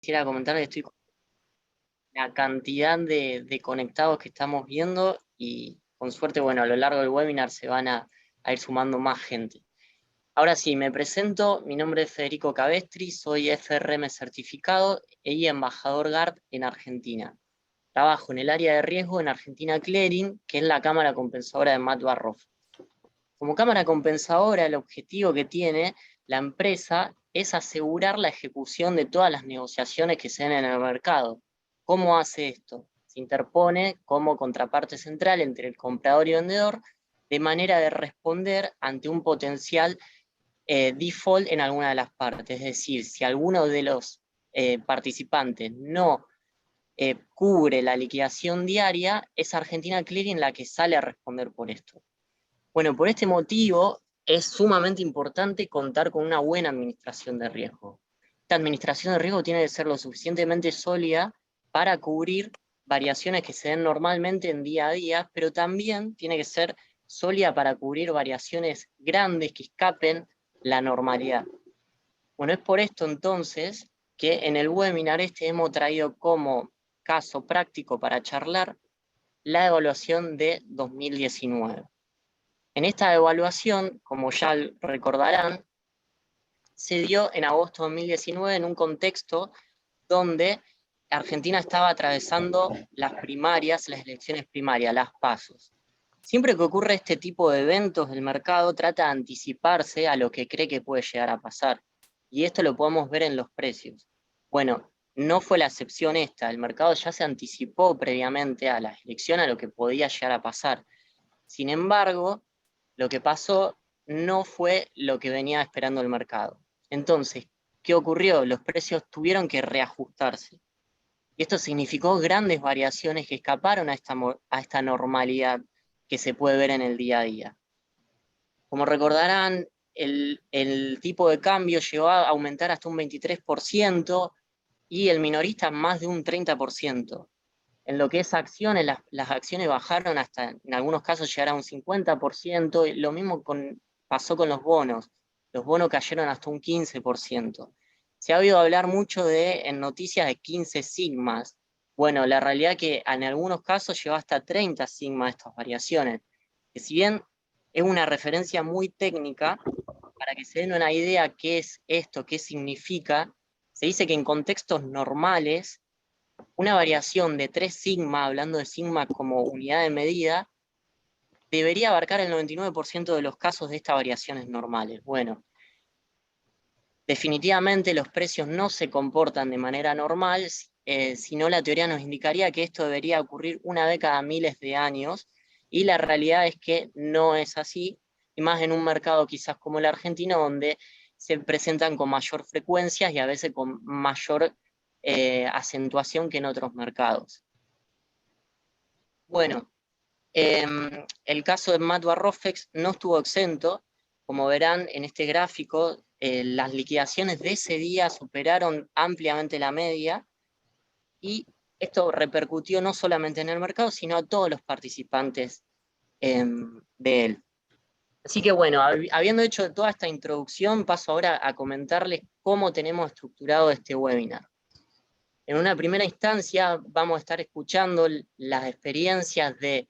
quisiera comentar que estoy con la cantidad de conectados que estamos viendo y con suerte, bueno, a lo largo del webinar se van a ir sumando más gente. Ahora sí, me presento, mi nombre es Federico Cabestri, soy FRM certificado y embajador GARP en Argentina. Trabajo en el área de riesgo en Argentina Clearing, que es la cámara compensadora de Matt Barroff. Como cámara compensadora, el objetivo que tiene la empresa es asegurar la ejecución de todas las negociaciones que se den en el mercado. ¿Cómo hace esto? Se interpone como contraparte central entre el comprador y vendedor, de manera de responder ante un potencial default en alguna de las partes. Es decir, si alguno de los participantes no cubre la liquidación diaria, es Argentina Clearing la que sale a responder por esto. Bueno, por este motivo es sumamente importante contar con una buena administración de riesgo. Esta administración de riesgo tiene que ser lo suficientemente sólida para cubrir variaciones que se den normalmente en día a día, pero también tiene que ser sólida para cubrir variaciones grandes que escapen la normalidad. Bueno, es por esto entonces que en el webinar hemos traído como caso práctico para charlar la evaluación de 2019. En esta evaluación, como ya recordarán, se dio en agosto de 2019 en un contexto donde Argentina estaba atravesando las primarias, las elecciones primarias, las PASOs. Siempre que ocurre este tipo de eventos, el mercado trata de anticiparse a lo que cree que puede llegar a pasar. Y esto lo podemos ver en los precios. Bueno, no fue la excepción esta. El mercado ya se anticipó previamente a la elección a lo que podía llegar a pasar. Sin embargo, lo que pasó no fue lo que venía esperando el mercado. Entonces, ¿qué ocurrió? Los precios tuvieron que reajustarse. Y esto significó grandes variaciones que escaparon a esta normalidad que se puede ver en el día a día. Como recordarán, el tipo de cambio llegó a aumentar hasta un 23% y el minorista más de un 30%. En lo que es acciones, las acciones bajaron hasta, en algunos casos, llegar a un 50%, y lo mismo pasó con los bonos. Los bonos cayeron hasta un 15%. Se ha oído hablar mucho en noticias de 15 sigmas. Bueno, la realidad es que en algunos casos llegó hasta 30 sigmas estas variaciones, que si bien es una referencia muy técnica, para que se den una idea qué es esto, qué significa, se dice que en contextos normales una variación de 3 sigma, hablando de sigma como unidad de medida, debería abarcar el 99% de los casos de estas variaciones normales. Bueno, definitivamente los precios no se comportan de manera normal, sino la teoría nos indicaría que esto debería ocurrir una vez cada miles de años, y la realidad es que no es así, y más en un mercado quizás como el argentino, donde se presentan con mayor frecuencia y a veces con mayor acentuación que en otros mercados. Bueno, el caso de Matt Barrofex no estuvo exento. Como verán en este gráfico, las liquidaciones de ese día superaron ampliamente la media y esto repercutió no solamente en el mercado, sino a todos los participantes de él. Así que bueno, habiendo hecho toda esta introducción, paso ahora a comentarles cómo tenemos estructurado este webinar. En una primera instancia vamos a estar escuchando las experiencias de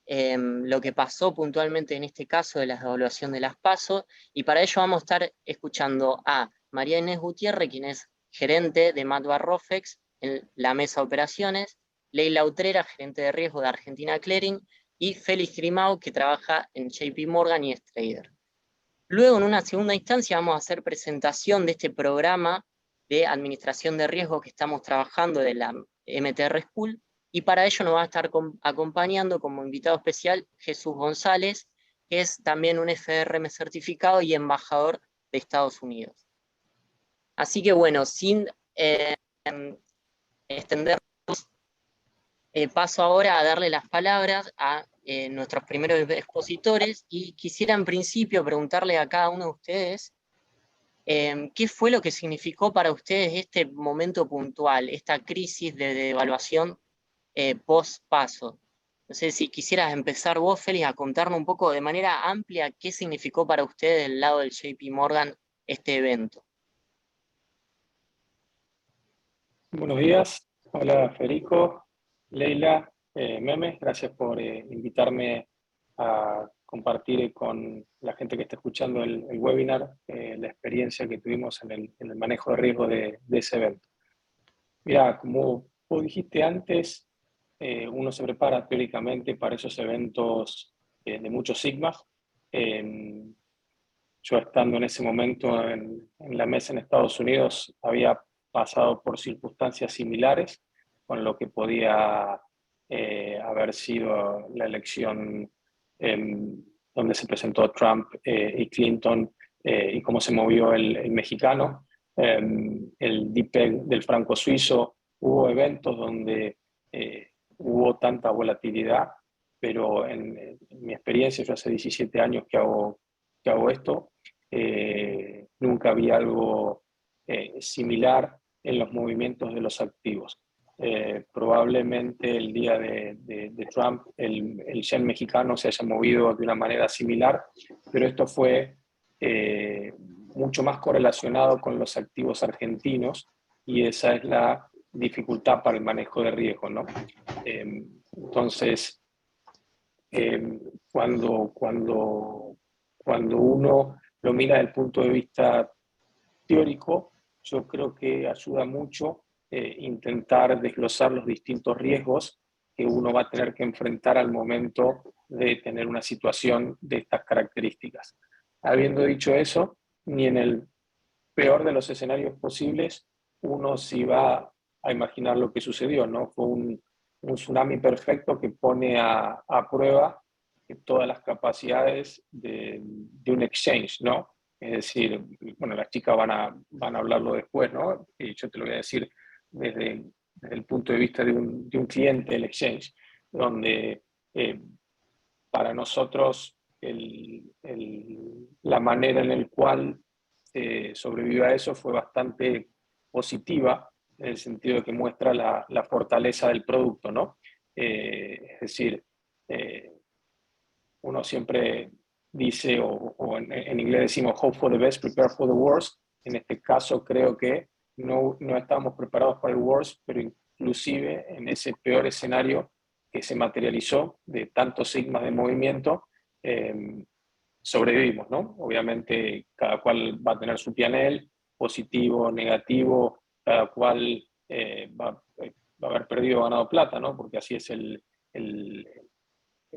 lo que pasó puntualmente en este caso de la evaluación de las PASO, y para ello vamos a estar escuchando a María Inés Gutiérrez, quien es gerente de Matt Barrofex en la mesa de operaciones, Leila Utrera, gerente de riesgo de Argentina Clearing, y Félix Grimau, que trabaja en JP Morgan y es trader. Luego, en una segunda instancia, vamos a hacer presentación de este programa de administración de riesgo que estamos trabajando de la MTR School, y para ello nos va a estar acompañando como invitado especial Jesús González, que es también un FRM certificado y embajador de Estados Unidos. Así que bueno, sin extender, paso ahora a darle las palabras a nuestros primeros expositores, y quisiera en principio preguntarle a cada uno de ustedes ¿qué fue lo que significó para ustedes este momento puntual, esta crisis de devaluación post-paso? No sé si quisieras empezar vos, Félix, a contarnos un poco de manera amplia qué significó para ustedes del lado del JP Morgan este evento. Buenos días, hola Federico, Leila, Meme, gracias por invitarme a compartir con la gente que está escuchando el webinar la experiencia que tuvimos en el manejo de riesgo de ese evento. Mira, como vos dijiste antes, uno se prepara teóricamente para esos eventos de muchos sigmas. Yo estando en ese momento en la mesa en Estados Unidos había pasado por circunstancias similares con lo que podía haber sido la elección donde se presentó Trump y Clinton y cómo se movió el mexicano, el DPEG del franco suizo. Hubo eventos donde hubo tanta volatilidad, pero en mi experiencia, yo hace 17 años que hago esto, nunca había algo similar en los movimientos de los activos. Probablemente el día de Trump el yen mexicano se haya movido de una manera similar, pero esto fue mucho más correlacionado con los activos argentinos y esa es la dificultad para el manejo de riesgo, ¿no? Entonces, eh, cuando uno lo mira desde el punto de vista teórico, yo creo que ayuda mucho intentar desglosar los distintos riesgos que uno va a tener que enfrentar al momento de tener una situación de estas características. Habiendo dicho eso, ni en el peor de los escenarios posibles uno se va a imaginar lo que sucedió, ¿no? Fue un tsunami perfecto que pone a prueba todas las capacidades de un exchange, ¿no? Es decir, bueno, las chicas van a hablarlo después, ¿no? Y yo te lo voy a decir desde el punto de vista de un cliente del exchange, donde para nosotros la manera en la cual sobrevivió a eso fue bastante positiva, en el sentido de que muestra la fortaleza del producto, ¿no? Es decir, eh, uno siempre dice, o en inglés decimos, hope for the best, prepare for the worst. En este caso creo que no estábamos preparados para el worst, pero inclusive en ese peor escenario que se materializó de tantos sigmas de movimiento, eh, sobrevivimos, ¿no? Obviamente cada cual va a tener su PNL, positivo, negativo, cada cual va a haber perdido o ganado plata, ¿no? Porque así es el, el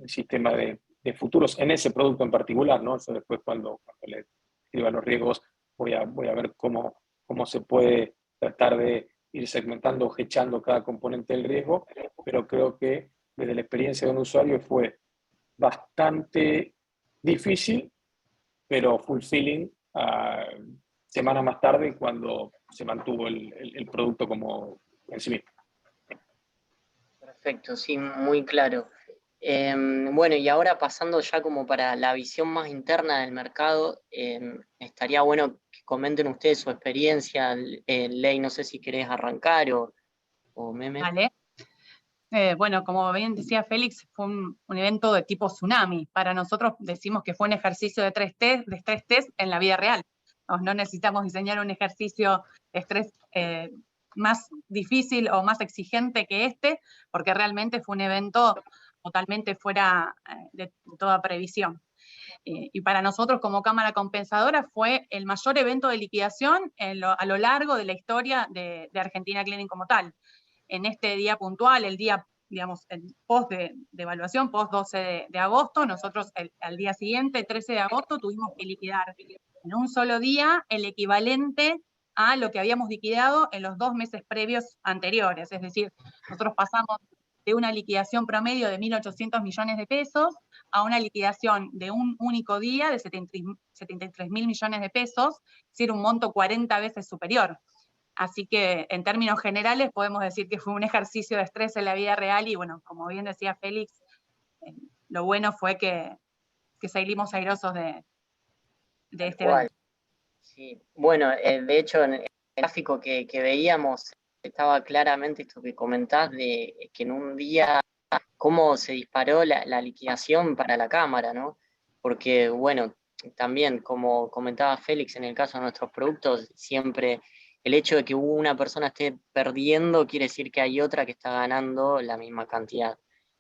sistema de futuros en ese producto en particular, ¿no? Eso después cuando le escriba los riesgos voy a ver cómo se puede tratar de ir segmentando o hedgeando cada componente del riesgo, pero creo que desde la experiencia de un usuario fue bastante difícil, pero fulfilling semana más tarde cuando se mantuvo el producto como en sí mismo. Perfecto, sí, muy claro. Bueno, y ahora pasando ya como para la visión más interna del mercado, estaría bueno que comenten ustedes su experiencia. Ley, no sé si querés arrancar o Meme. Vale. Bueno, como bien decía Félix, fue un evento de tipo tsunami. Para nosotros decimos que fue un ejercicio de estrés test en la vida real. No necesitamos diseñar un ejercicio de estrés más difícil o más exigente que este, porque realmente fue un evento totalmente fuera de toda previsión. Y para nosotros como Cámara Compensadora fue el mayor evento de liquidación a lo largo de la historia de Argentina Clearing como tal. En este día puntual, el día, digamos, el post de evaluación, post 12 de agosto, nosotros al día siguiente, 13 de agosto, tuvimos que liquidar en un solo día el equivalente a lo que habíamos liquidado en los 2 meses previos anteriores. Es decir, nosotros pasamos de una liquidación promedio de 1.800 millones de pesos a una liquidación de un único día de 73.000 millones de pesos, es decir, un monto 40 veces superior. Así que en términos generales podemos decir que fue un ejercicio de estrés en la vida real y bueno, como bien decía Félix, lo bueno fue que salimos airosos de este evento. Sí, bueno, de hecho en el gráfico que veíamos estaba claramente esto que comentás de que en un día cómo se disparó la liquidación para la Cámara, ¿no? Porque, bueno, también como comentaba Félix, en el caso de nuestros productos siempre el hecho de que una persona esté perdiendo quiere decir que hay otra que está ganando la misma cantidad.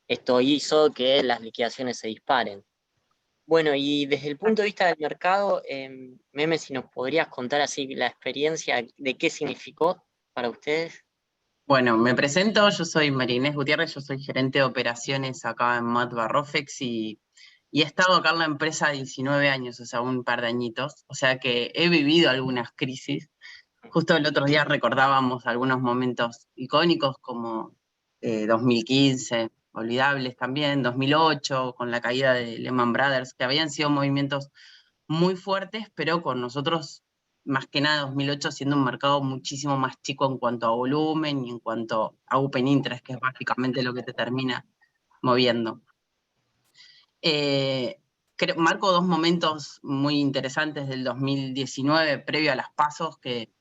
Esto hizo que las liquidaciones se disparen. Bueno, y desde el punto de vista del mercado, Meme, si nos podrías contar así la experiencia de qué significó para ustedes. Bueno, me presento, yo soy María Inés Gutiérrez, yo soy gerente de operaciones acá en Matva Rofex y he estado acá en la empresa 19 años, o sea, un par de añitos, o sea que he vivido algunas crisis. Justo el otro día recordábamos algunos momentos icónicos como 2015, olvidables también, 2008, con la caída de Lehman Brothers, que habían sido movimientos muy fuertes, pero con nosotros, más que nada 2008, siendo un mercado muchísimo más chico en cuanto a volumen y en cuanto a open interest, que es básicamente lo que te termina moviendo. Marco dos momentos muy interesantes del 2019, previo a las PASOs, que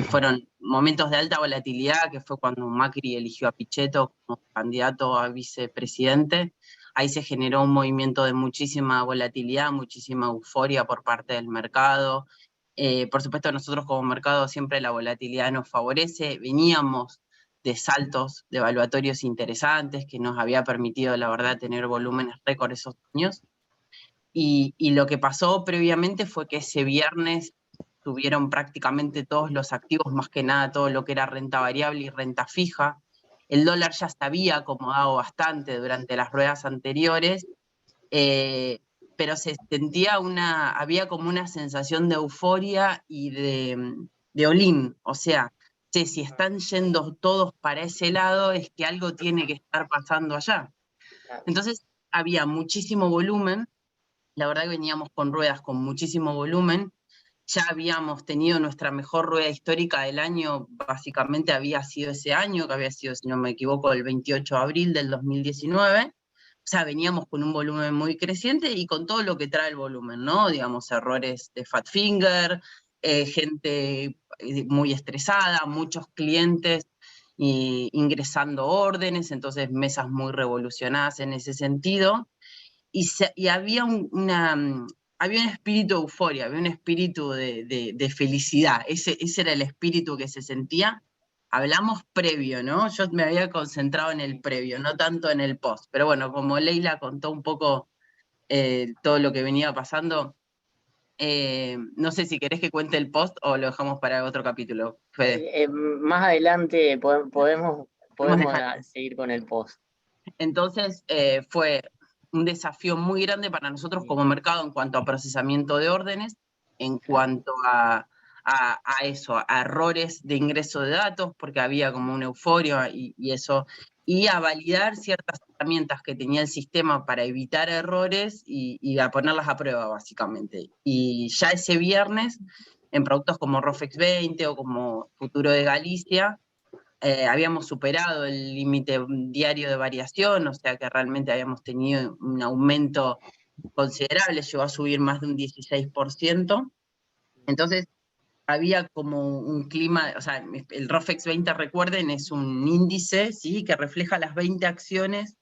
fueron momentos de alta volatilidad, que fue cuando Macri eligió a Pichetto como candidato a vicepresidente. Ahí se generó un movimiento de muchísima volatilidad, muchísima euforia por parte del mercado. Por supuesto, nosotros como mercado siempre la volatilidad nos favorece. Veníamos de saltos de evaluatorios interesantes que nos había permitido, la verdad, tener volúmenes récord esos años. Y lo que pasó previamente fue que ese viernes tuvieron prácticamente todos los activos, más que nada todo lo que era renta variable y renta fija. El dólar ya se había acomodado bastante durante las ruedas anteriores, pero se sentía había como una sensación de euforia y de all-in, o sea, si están yendo todos para ese lado es que algo tiene que estar pasando allá. Entonces había muchísimo volumen, la verdad que veníamos con ruedas con muchísimo volumen, ya habíamos tenido nuestra mejor rueda histórica del año, básicamente había sido ese año, que había sido, si no me equivoco, el 28 de abril del 2019, o sea, veníamos con un volumen muy creciente y con todo lo que trae el volumen, ¿no? Digamos, errores de fat finger, gente muy estresada, muchos clientes ingresando órdenes, entonces mesas muy revolucionadas en ese sentido, y había había un espíritu de euforia, había un espíritu de felicidad, ese era el espíritu que se sentía. Hablamos previo, ¿no? Yo me había concentrado en el previo, no tanto en el post, pero bueno, como Leila contó un poco todo lo que venía pasando, no sé si querés que cuente el post o lo dejamos para otro capítulo, Fede. Más adelante podemos seguir con el post. Entonces fue un desafío muy grande para nosotros como mercado en cuanto a procesamiento de órdenes, en cuanto a eso, a errores de ingreso de datos, porque había como una euforia y eso, y a validar ciertas herramientas que tenía el sistema para evitar errores y a ponerlas a prueba, básicamente. Y ya ese viernes, en productos como Rofex 20 o como Futuro de Galicia, habíamos superado el límite diario de variación, o sea que realmente habíamos tenido un aumento considerable, llegó a subir más de un 16%. Entonces había como un clima, o sea, el Rofex 20, recuerden, es un índice, ¿sí?, que refleja las 20 acciones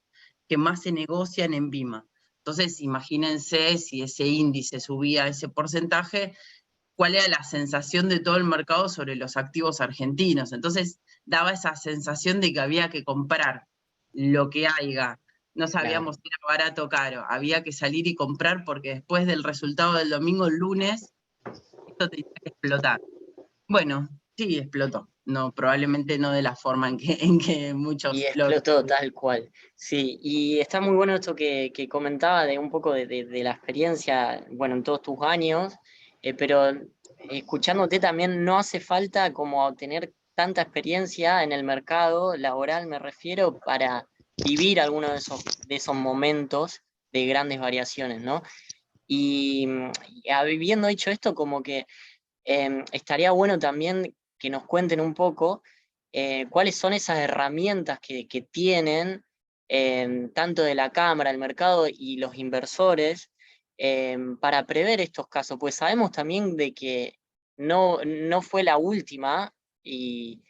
que más se negocian en BIMA. Entonces imagínense si ese índice subía ese porcentaje, cuál era la sensación de todo el mercado sobre los activos argentinos. Entonces daba esa sensación de que había que comprar lo que haya. No sabíamos si era barato o caro, había que salir y comprar porque después del resultado del domingo, el lunes, esto tenía que explotar. Bueno, sí, explotó. No, probablemente no de la forma en que muchos... Y explotó tal cual. Sí, y está muy bueno esto que comentaba de un poco de la experiencia, bueno, en todos tus años, pero escuchándote también no hace falta como tener tanta experiencia en el mercado laboral, me refiero, para vivir alguno de esos momentos de grandes variaciones, ¿no? Y habiendo dicho esto, como que estaría bueno también que nos cuenten un poco cuáles son esas herramientas que tienen tanto de la Cámara, el mercado y los inversores para prever estos casos, pues sabemos también de que no fue la última y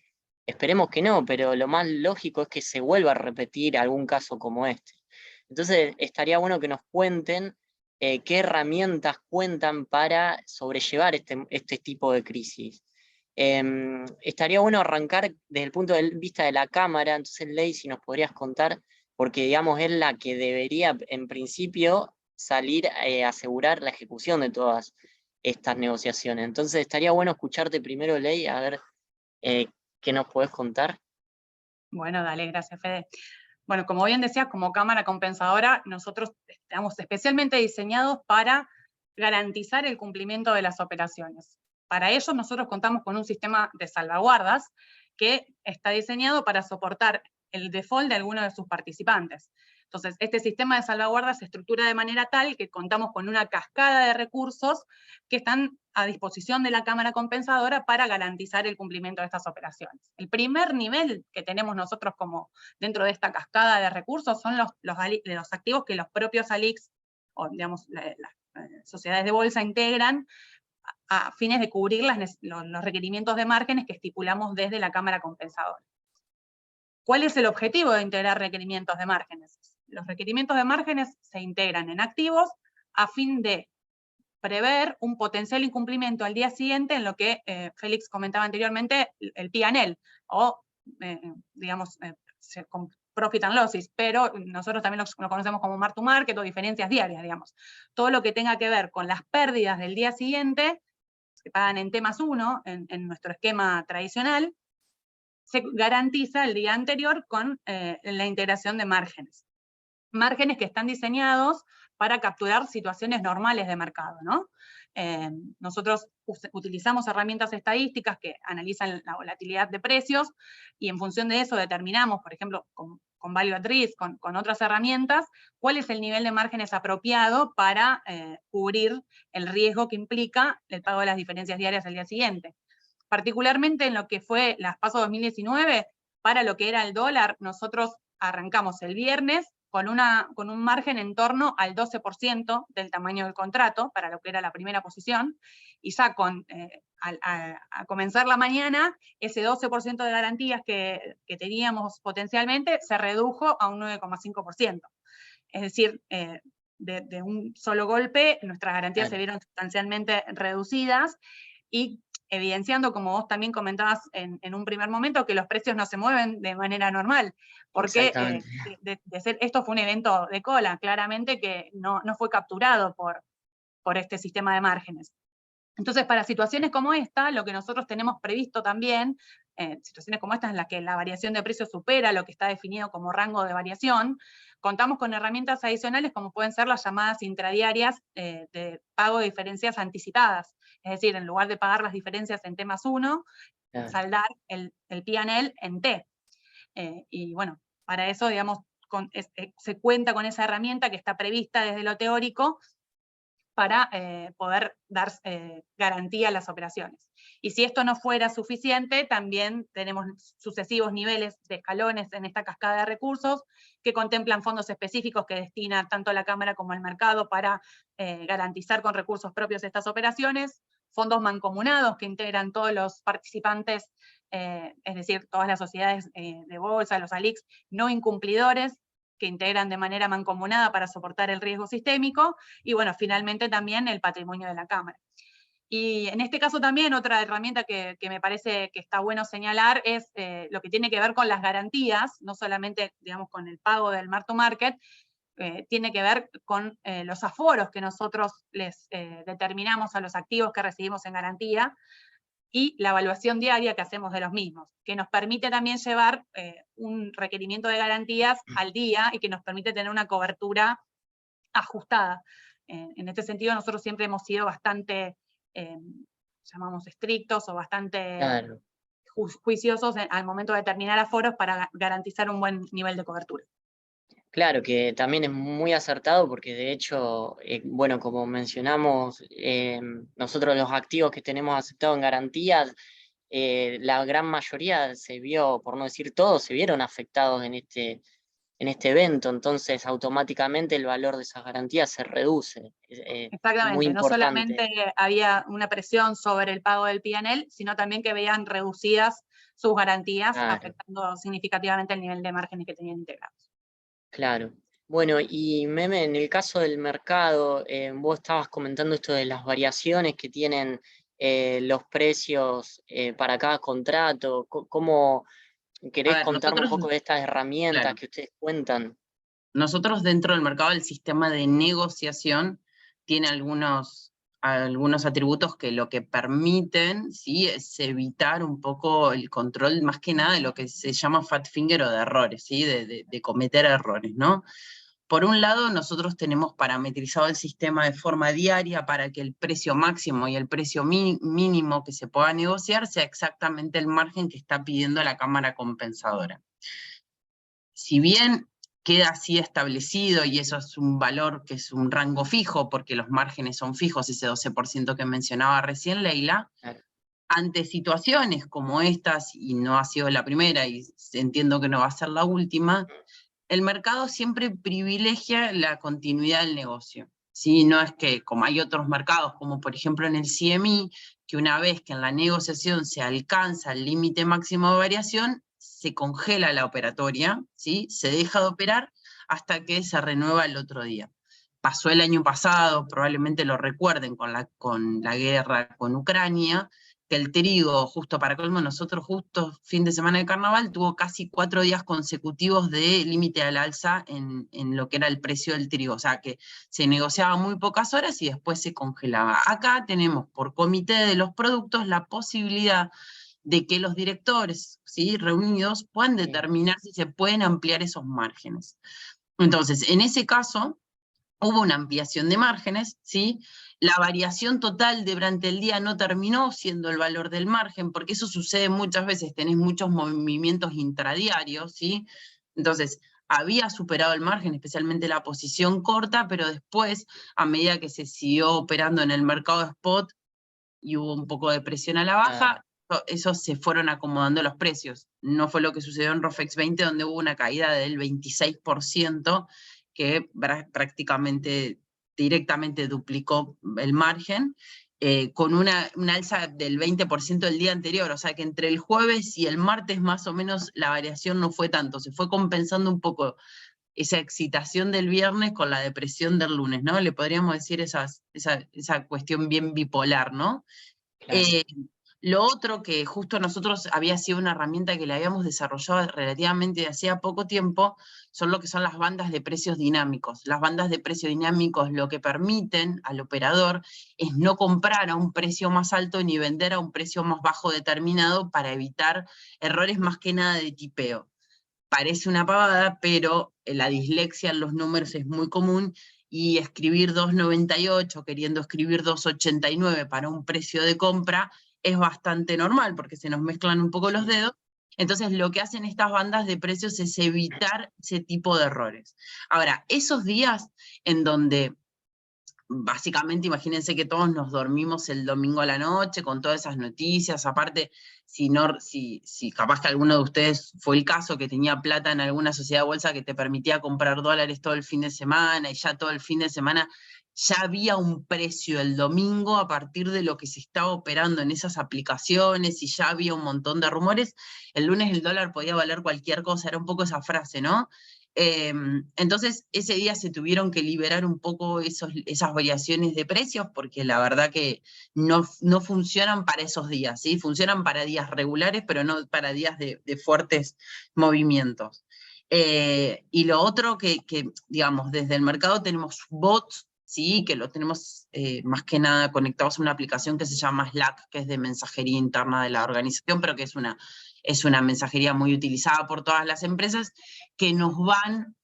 esperemos que no, pero lo más lógico es que se vuelva a repetir algún caso como este. Entonces estaría bueno que nos cuenten qué herramientas cuentan para sobrellevar este tipo de crisis. Estaría bueno arrancar desde el punto de vista de la Cámara. Entonces, Ley, si nos podrías contar, porque digamos es la que debería en principio salir a asegurar la ejecución de todas estas negociaciones. Entonces estaría bueno escucharte primero, Ley, a ver qué nos podés contar. Bueno, dale, gracias, Fede. Bueno, como bien decías, como Cámara Compensadora, nosotros estamos especialmente diseñados para garantizar el cumplimiento de las operaciones. Para ello, nosotros contamos con un sistema de salvaguardas que está diseñado para soportar el default de alguno de sus participantes. Entonces, este sistema de salvaguardas se estructura de manera tal que contamos con una cascada de recursos que están a disposición de la Cámara Compensadora para garantizar el cumplimiento de estas operaciones. El primer nivel que tenemos nosotros como dentro de esta cascada de recursos son los activos que los propios ALICs, o digamos, las sociedades de bolsa integran a fines de cubrir los requerimientos de márgenes que estipulamos desde la Cámara Compensadora. ¿Cuál es el objetivo de integrar requerimientos de márgenes? Los requerimientos de márgenes se integran en activos a fin de prever un potencial incumplimiento al día siguiente en lo que Félix comentaba anteriormente, el P&L, o digamos, con profit and losses, pero nosotros también lo conocemos como mark to market o diferencias diarias, digamos. Todo lo que tenga que ver con las pérdidas del día siguiente, que pagan en T+1, en nuestro esquema tradicional, se garantiza el día anterior con la integración de márgenes. Márgenes que están diseñados para capturar situaciones normales de mercado, ¿no? Nosotros utilizamos herramientas estadísticas que analizan la volatilidad de precios y en función de eso determinamos, por ejemplo, con Value at Risk, con otras herramientas, cuál es el nivel de márgenes apropiado para cubrir el riesgo que implica el pago de las diferencias diarias al día siguiente. Particularmente en lo que fue las PASO 2019, para lo que era el dólar, nosotros arrancamos el viernes con un margen en torno al 12% del tamaño del contrato, para lo que era la primera posición, y ya a comenzar la mañana, ese 12% de garantías que teníamos potencialmente se redujo a un 9,5%. Es decir, de un solo golpe, nuestras garantías se vieron sustancialmente reducidas, y evidenciando, como vos también comentabas en un primer momento, que los precios no se mueven de manera normal, porque esto fue un evento de cola, claramente que no fue capturado por este sistema de márgenes. Entonces, para situaciones como esta, lo que nosotros tenemos previsto también, situaciones como esta en las que la variación de precios supera lo que está definido como rango de variación, contamos con herramientas adicionales como pueden ser las llamadas intradiarias de pago de diferencias anticipadas. Es decir, en lugar de pagar las diferencias en T+1, saldar el P&L en T. Y bueno, para eso, digamos, se cuenta con esa herramienta que está prevista desde lo teórico para poder dar garantía a las operaciones. Y si esto no fuera suficiente, también tenemos sucesivos niveles de escalones en esta cascada de recursos que contemplan fondos específicos que destina tanto la Cámara como el mercado para garantizar con recursos propios estas operaciones, fondos mancomunados que integran todos los participantes, es decir, todas las sociedades de bolsa, los ALICs no incumplidores, que integran de manera mancomunada para soportar el riesgo sistémico, y bueno, finalmente también el patrimonio de la Cámara. Y en este caso también otra herramienta que me parece que está bueno señalar es lo que tiene que ver con las garantías, no solamente, digamos, con el pago del mark to market, tiene que ver con los aforos que nosotros les determinamos a los activos que recibimos en garantía, y la evaluación diaria que hacemos de los mismos, que nos permite también llevar un requerimiento de garantías al día y que nos permite tener una cobertura ajustada. En este sentido, nosotros siempre hemos sido bastante, llamamos estrictos o bastante juiciosos al momento de determinar aforos para garantizar un buen nivel de cobertura. Claro, que también es muy acertado porque de hecho, bueno, como mencionamos, nosotros los activos que tenemos aceptados en garantías, la gran mayoría se vio, por no decir todos, se vieron afectados en este evento, entonces automáticamente el valor de esas garantías se reduce. Exactamente, muy no solamente había una presión sobre el pago del P&L, sino también que veían reducidas sus garantías, afectando significativamente el nivel de márgenes que tenían integrados. Claro. Bueno, y Meme, en el caso del mercado, vos estabas comentando esto de las variaciones que tienen los precios para cada contrato? ¿Cómo querés contarme un poco de estas herramientas claro, que ustedes cuentan? nosotros dentro del mercado del sistema de negociación tiene algunos atributos que lo que permiten, ¿sí?, es evitar un poco el control, más que nada, de lo que se llama fat finger o de errores, ¿sí?, de cometer errores, ¿no? Por un lado, nosotros tenemos parametrizado el sistema de forma diaria para que el precio máximo y el precio mínimo que se pueda negociar sea exactamente el margen que está pidiendo la cámara compensadora. Si bien queda así establecido, y eso es un valor que es un rango fijo, porque los márgenes son fijos, ese 12% que mencionaba recién Leila, Claro. ante situaciones como estas, y no ha sido la primera, y entiendo que no va a ser la última, el mercado siempre privilegia la continuidad del negocio. ¿Sí? No es que, como hay otros mercados, como por ejemplo en el CME, que una vez que en la negociación se alcanza el límite máximo de variación, se congela la operatoria, ¿sí?, se deja de operar hasta que se renueva el otro día. Pasó el año pasado, probablemente lo recuerden, con la guerra con Ucrania, que el trigo, justo para colmo, nosotros justo fin de semana de carnaval, tuvo casi 4 días consecutivos de límite al alza en lo que era el precio del trigo, o sea que se negociaba muy pocas horas y después se congelaba. Acá tenemos por comité de los productos la posibilidad de que los directores, ¿sí?, reunidos puedan determinar si se pueden ampliar esos márgenes. Entonces, en ese caso, hubo una ampliación de márgenes, ¿sí? La variación total durante el día no terminó siendo el valor del margen, porque eso sucede muchas veces, tenés muchos movimientos intradiarios, ¿sí? Entonces, había superado el margen, especialmente la posición corta, pero después, a medida que se siguió operando en el mercado spot y hubo un poco de presión a la baja, esos se fueron acomodando los precios. No fue lo que sucedió en ROFEX 20, donde hubo una caída del 26%, que prácticamente directamente duplicó el margen, con una alza del 20% el día anterior, o sea que entre el jueves y el martes más o menos la variación no fue tanto, se fue compensando un poco esa excitación del viernes con la depresión del lunes, ¿no? Le podríamos decir esa cuestión bien bipolar, ¿no? Claro. Lo otro que justo nosotros había sido una herramienta que le habíamos desarrollado relativamente hacía poco tiempo, son lo que son las bandas de precios dinámicos. Las bandas de precios dinámicos lo que permiten al operador es no comprar a un precio más alto ni vender a un precio más bajo determinado para evitar errores más que nada de tipeo. Parece una pavada, pero la dislexia en los números es muy común, y escribir 2,98 queriendo escribir 2,89 para un precio de compra es bastante normal, porque se nos mezclan un poco los dedos. Entonces lo que hacen estas bandas de precios es evitar ese tipo de errores. Ahora, esos días en donde básicamente imagínense que todos nos dormimos el domingo a la noche con todas esas noticias, aparte, si capaz que alguno de ustedes fue el caso, que tenía plata en alguna sociedad de bolsa que te permitía comprar dólares todo el fin de semana, y ya todo el fin de semana ya había un precio el domingo a partir de lo que se estaba operando en esas aplicaciones, y ya había un montón de rumores, el lunes el dólar podía valer cualquier cosa, era un poco esa frase, ¿no? Entonces, ese día se tuvieron que liberar un poco esas variaciones de precios, porque la verdad que no funcionan para esos días, ¿sí? Funcionan para días regulares, pero no para días de fuertes movimientos. Y lo otro que, digamos, desde el mercado tenemos bots, ¿sí?, que lo tenemos más que nada conectados a una aplicación que se llama Slack, que es de mensajería interna de la organización, pero que es una mensajería muy utilizada por todas las empresas, que nos van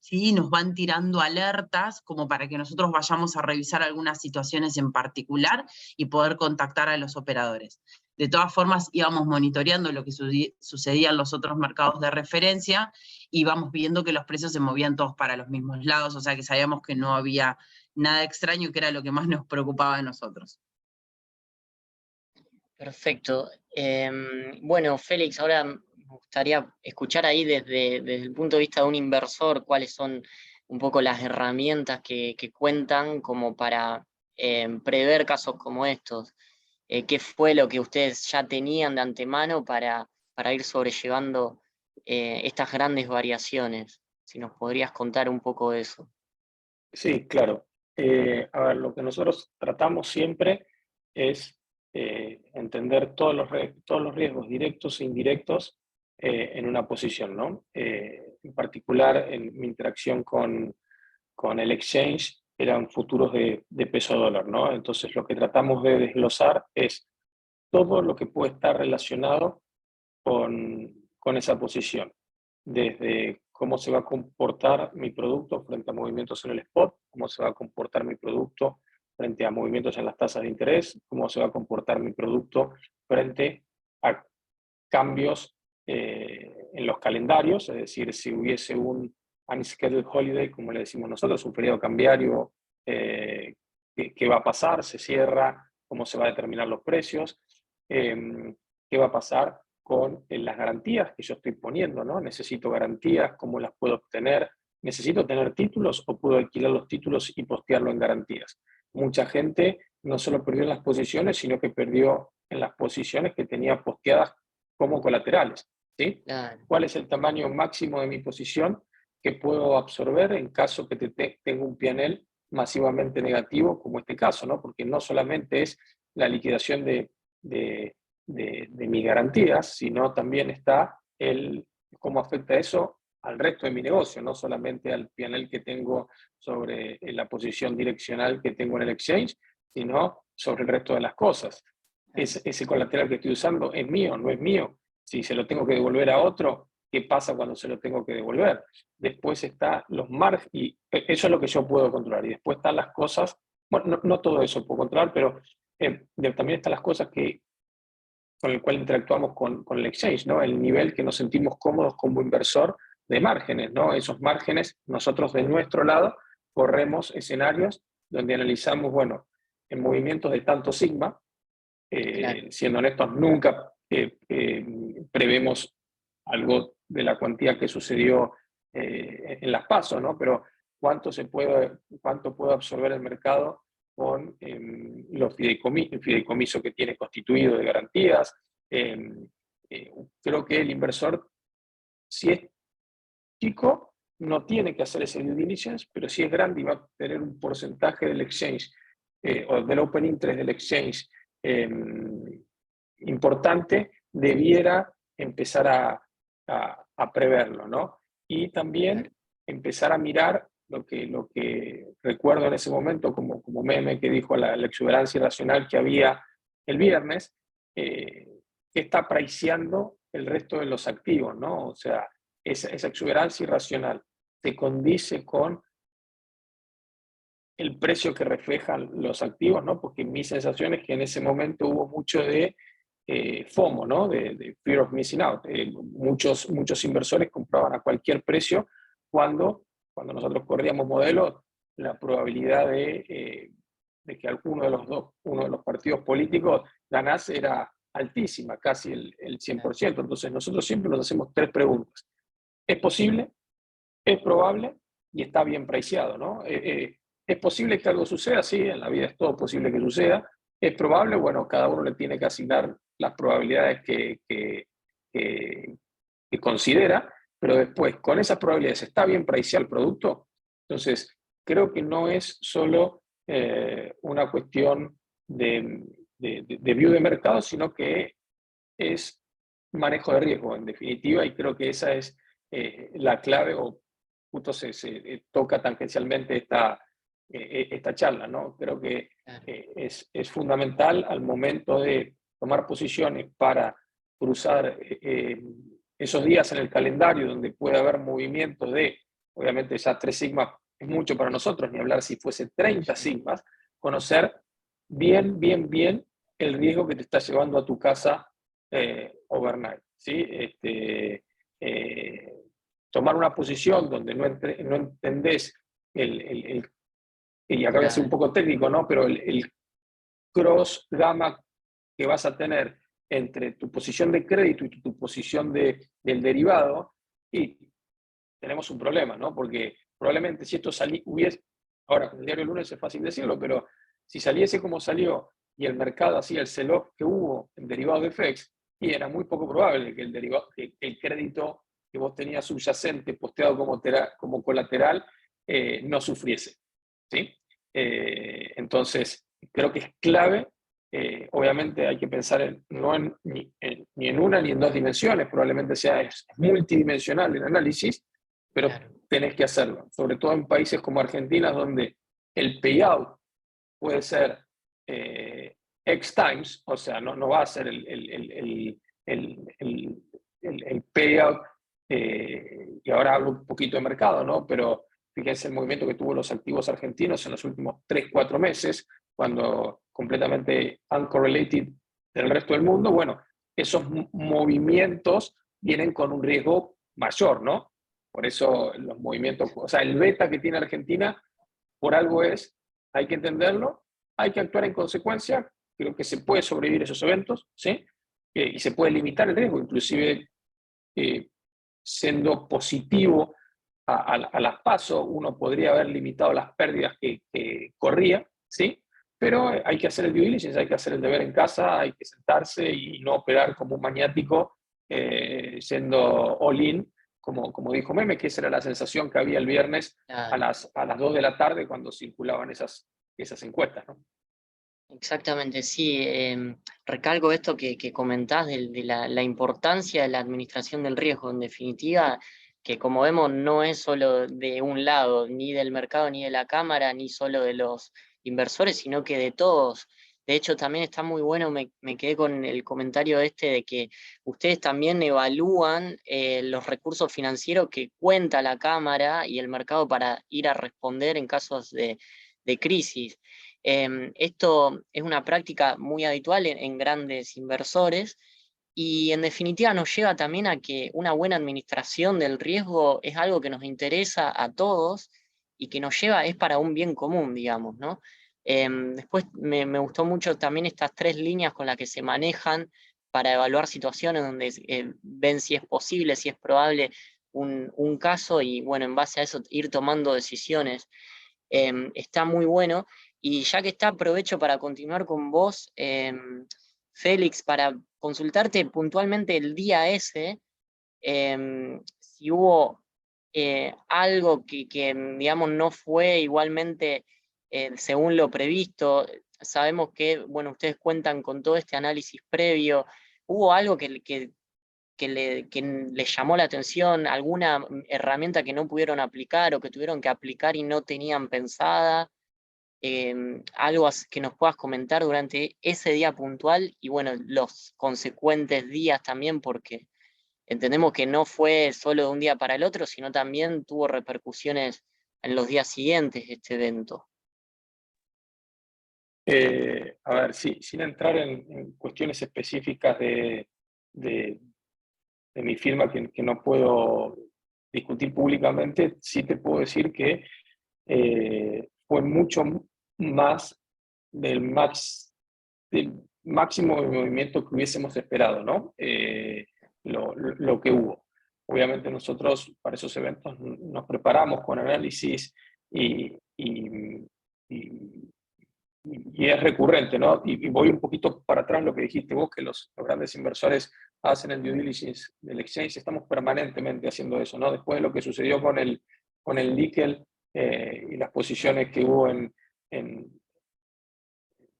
tirando alertas como para que nosotros vayamos a revisar algunas situaciones en particular y poder contactar a los operadores. De todas formas, íbamos monitoreando lo que sucedía en los otros mercados de referencia, y íbamos viendo que los precios se movían todos para los mismos lados, o sea que sabíamos que no había nada extraño, que era lo que más nos preocupaba a nosotros. Perfecto. Bueno, Félix, ahora me gustaría escuchar ahí desde el punto de vista de un inversor cuáles son un poco las herramientas que cuentan como para prever casos como estos. ¿Qué fue lo que ustedes ya tenían de antemano para ir sobrellevando estas grandes variaciones? Si nos podrías contar un poco de eso. Sí, claro. A ver, lo que nosotros tratamos siempre es entender todos los riesgos directos e indirectos en una posición, ¿no? En particular, en mi interacción con el exchange eran futuros de peso dólar, ¿no? Entonces lo que tratamos de desglosar es todo lo que puede estar relacionado con esa posición, desde cómo se va a comportar mi producto frente a movimientos en el spot, cómo se va a comportar mi producto frente a movimientos en las tasas de interés, cómo se va a comportar mi producto frente a cambios en los calendarios, es decir, si hubiese un unscheduled holiday, como le decimos nosotros, un periodo cambiario, ¿qué va a pasar? ¿Se cierra? ¿Cómo se va a determinar los precios? ¿Qué va a pasar con las garantías que yo estoy poniendo, ¿no? Necesito garantías, ¿cómo las puedo obtener? ¿Necesito tener títulos o puedo alquilar los títulos y postearlo en garantías? Mucha gente no solo perdió en las posiciones, sino que perdió en las posiciones que tenía posteadas como colaterales, ¿sí? Claro. ¿Cuál es el tamaño máximo de mi posición que puedo absorber en caso que tenga un P&L masivamente negativo, como este caso, ¿no? Porque no solamente es la liquidación de mis garantías, sino también está cómo afecta eso al resto de mi negocio, no solamente al P&L que tengo sobre la posición direccional que tengo en el exchange, sino sobre el resto de las cosas. Ese colateral que estoy usando es mío, no es mío. Si se lo tengo que devolver a otro, ¿qué pasa cuando se lo tengo que devolver? Después están los márgenes, y eso es lo que yo puedo controlar. Y después están las cosas, bueno, no todo eso puedo controlar, pero también están las cosas con el cual interactuamos con el exchange, ¿no? El nivel que nos sentimos cómodos como inversor de márgenes, ¿no? Esos márgenes, nosotros de nuestro lado corremos escenarios donde analizamos, bueno, en movimientos de tanto sigma, Claro. siendo honestos, nunca prevemos algo de la cuantía que sucedió en las PASO, ¿no? Pero cuánto puede absorber el mercado con el fideicomiso que tiene constituido de garantías. Creo que el inversor, si es chico, no tiene que hacer ese due diligence, pero si es grande y va a tener un porcentaje del exchange o del open interest del exchange importante, debiera empezar a preverlo, ¿no? Y también empezar a mirar lo que recuerdo en ese momento como meme que dijo la exuberancia irracional que había el viernes, que está priceando el resto de los activos, ¿no? O sea, esa exuberancia irracional se condice con el precio que reflejan los activos, ¿no? Porque mi sensación es que en ese momento hubo mucho de FOMO, ¿no? De fear of missing out. Muchos inversores compraban a cualquier precio cuando nosotros corríamos modelos, la probabilidad de que uno de los partidos políticos ganase era altísima, casi el 100%. Entonces nosotros siempre nos hacemos 3 preguntas. ¿Es posible? ¿Es probable? Y está bien priceado, ¿no? ¿Es posible que algo suceda? Sí, en la vida es todo posible que suceda. ¿Es probable? Bueno, cada uno le tiene que asignar las probabilidades que considera, pero después, con esas probabilidades, ¿está bien priceado el producto? Entonces, creo que no es solo una cuestión de view de mercado, sino que es manejo de riesgo, en definitiva, y creo que esa es la clave, o justo se toca tangencialmente esta charla, ¿no? Creo que es fundamental al momento de tomar posiciones para cruzar esos días en el calendario donde puede haber movimientos obviamente ya 3 sigmas es mucho para nosotros, ni hablar si fuese 30 sigmas, conocer bien el riesgo que te está llevando a tu casa overnight, ¿sí? Tomar una posición donde no entendés y acá voy a ser un poco técnico, ¿no? Pero el cross gamma que vas a tener entre tu posición de crédito y tu posición del derivado, y tenemos un problema, ¿no? Porque probablemente si esto hubiese, ahora con el diario lunes es fácil decirlo, pero si saliese como salió y el mercado hacía el sell-off que hubo en derivados de FX, y era muy poco probable que el crédito que vos tenías subyacente posteado como colateral no sufriese, ¿sí? Entonces, creo que es clave Obviamente hay que pensar ni en una ni en dos dimensiones, probablemente es multidimensional el análisis, pero Claro. tenés que hacerlo, sobre todo en países como Argentina, donde el payout puede ser X times, o sea, no va a ser el payout, y ahora hablo un poquito de mercado, ¿no? Pero fíjense el movimiento que tuvo los activos argentinos en los últimos 3-4 meses, cuando completamente uncorrelated del resto del mundo. Bueno, esos movimientos vienen con un riesgo mayor, ¿no? Por eso los movimientos, o sea, el beta que tiene Argentina, por algo hay que entenderlo, hay que actuar en consecuencia, creo que se puede sobrevivir esos eventos, ¿sí? Y se puede limitar el riesgo, inclusive siendo positivo a las PASO, uno podría haber limitado las pérdidas que corría, ¿sí? Pero hay que hacer el due diligence, hay que hacer el deber en casa, hay que sentarse y no operar como un maniático, siendo all-in, como dijo Meme, que esa era la sensación que había el viernes Claro. a las 2 de la tarde cuando circulaban esas encuestas, ¿no? Exactamente, sí. Recalco esto que comentás de la importancia de la administración del riesgo. En definitiva, que como vemos no es solo de un lado, ni del mercado, ni de la cámara, ni solo de los inversores, sino que de todos. De hecho, también está muy bueno, me quedé con el comentario de que ustedes también evalúan los recursos financieros que cuenta la cámara y el mercado para ir a responder en casos de crisis. Esto es una práctica muy habitual en grandes inversores y en definitiva nos lleva también a que una buena administración del riesgo es algo que nos interesa a todos y que nos lleva, es para un bien común, digamos, ¿no? Después me gustó mucho también estas 3 líneas con las que se manejan para evaluar situaciones donde ven si es posible, si es probable un caso y bueno, en base a eso ir tomando decisiones. Está muy bueno. Y ya que está, aprovecho para continuar con vos, Félix, para consultarte puntualmente el día ese, si hubo algo que, digamos, no fue igualmente según lo previsto. Sabemos que, bueno, ustedes cuentan con todo este análisis previo. ¿Hubo algo que les llamó la atención, alguna herramienta que no pudieron aplicar o que tuvieron que aplicar y no tenían pensada? Algo que nos puedas comentar durante ese día puntual y bueno, los consecuentes días también, porque entendemos que no fue solo de un día para el otro, sino también tuvo repercusiones en los días siguientes este evento. A ver, sí, sin entrar en cuestiones específicas de mi firma que no puedo discutir públicamente, sí te puedo decir que fue mucho más del máximo de movimiento que hubiésemos esperado, ¿no? Lo que hubo. Obviamente nosotros para esos eventos nos preparamos con análisis y es recurrente, ¿no? Y voy un poquito para atrás lo que dijiste vos, que los grandes inversores hacen el due diligence del exchange, estamos permanentemente haciendo eso, ¿no? Después de lo que sucedió con el níquel y las posiciones que hubo en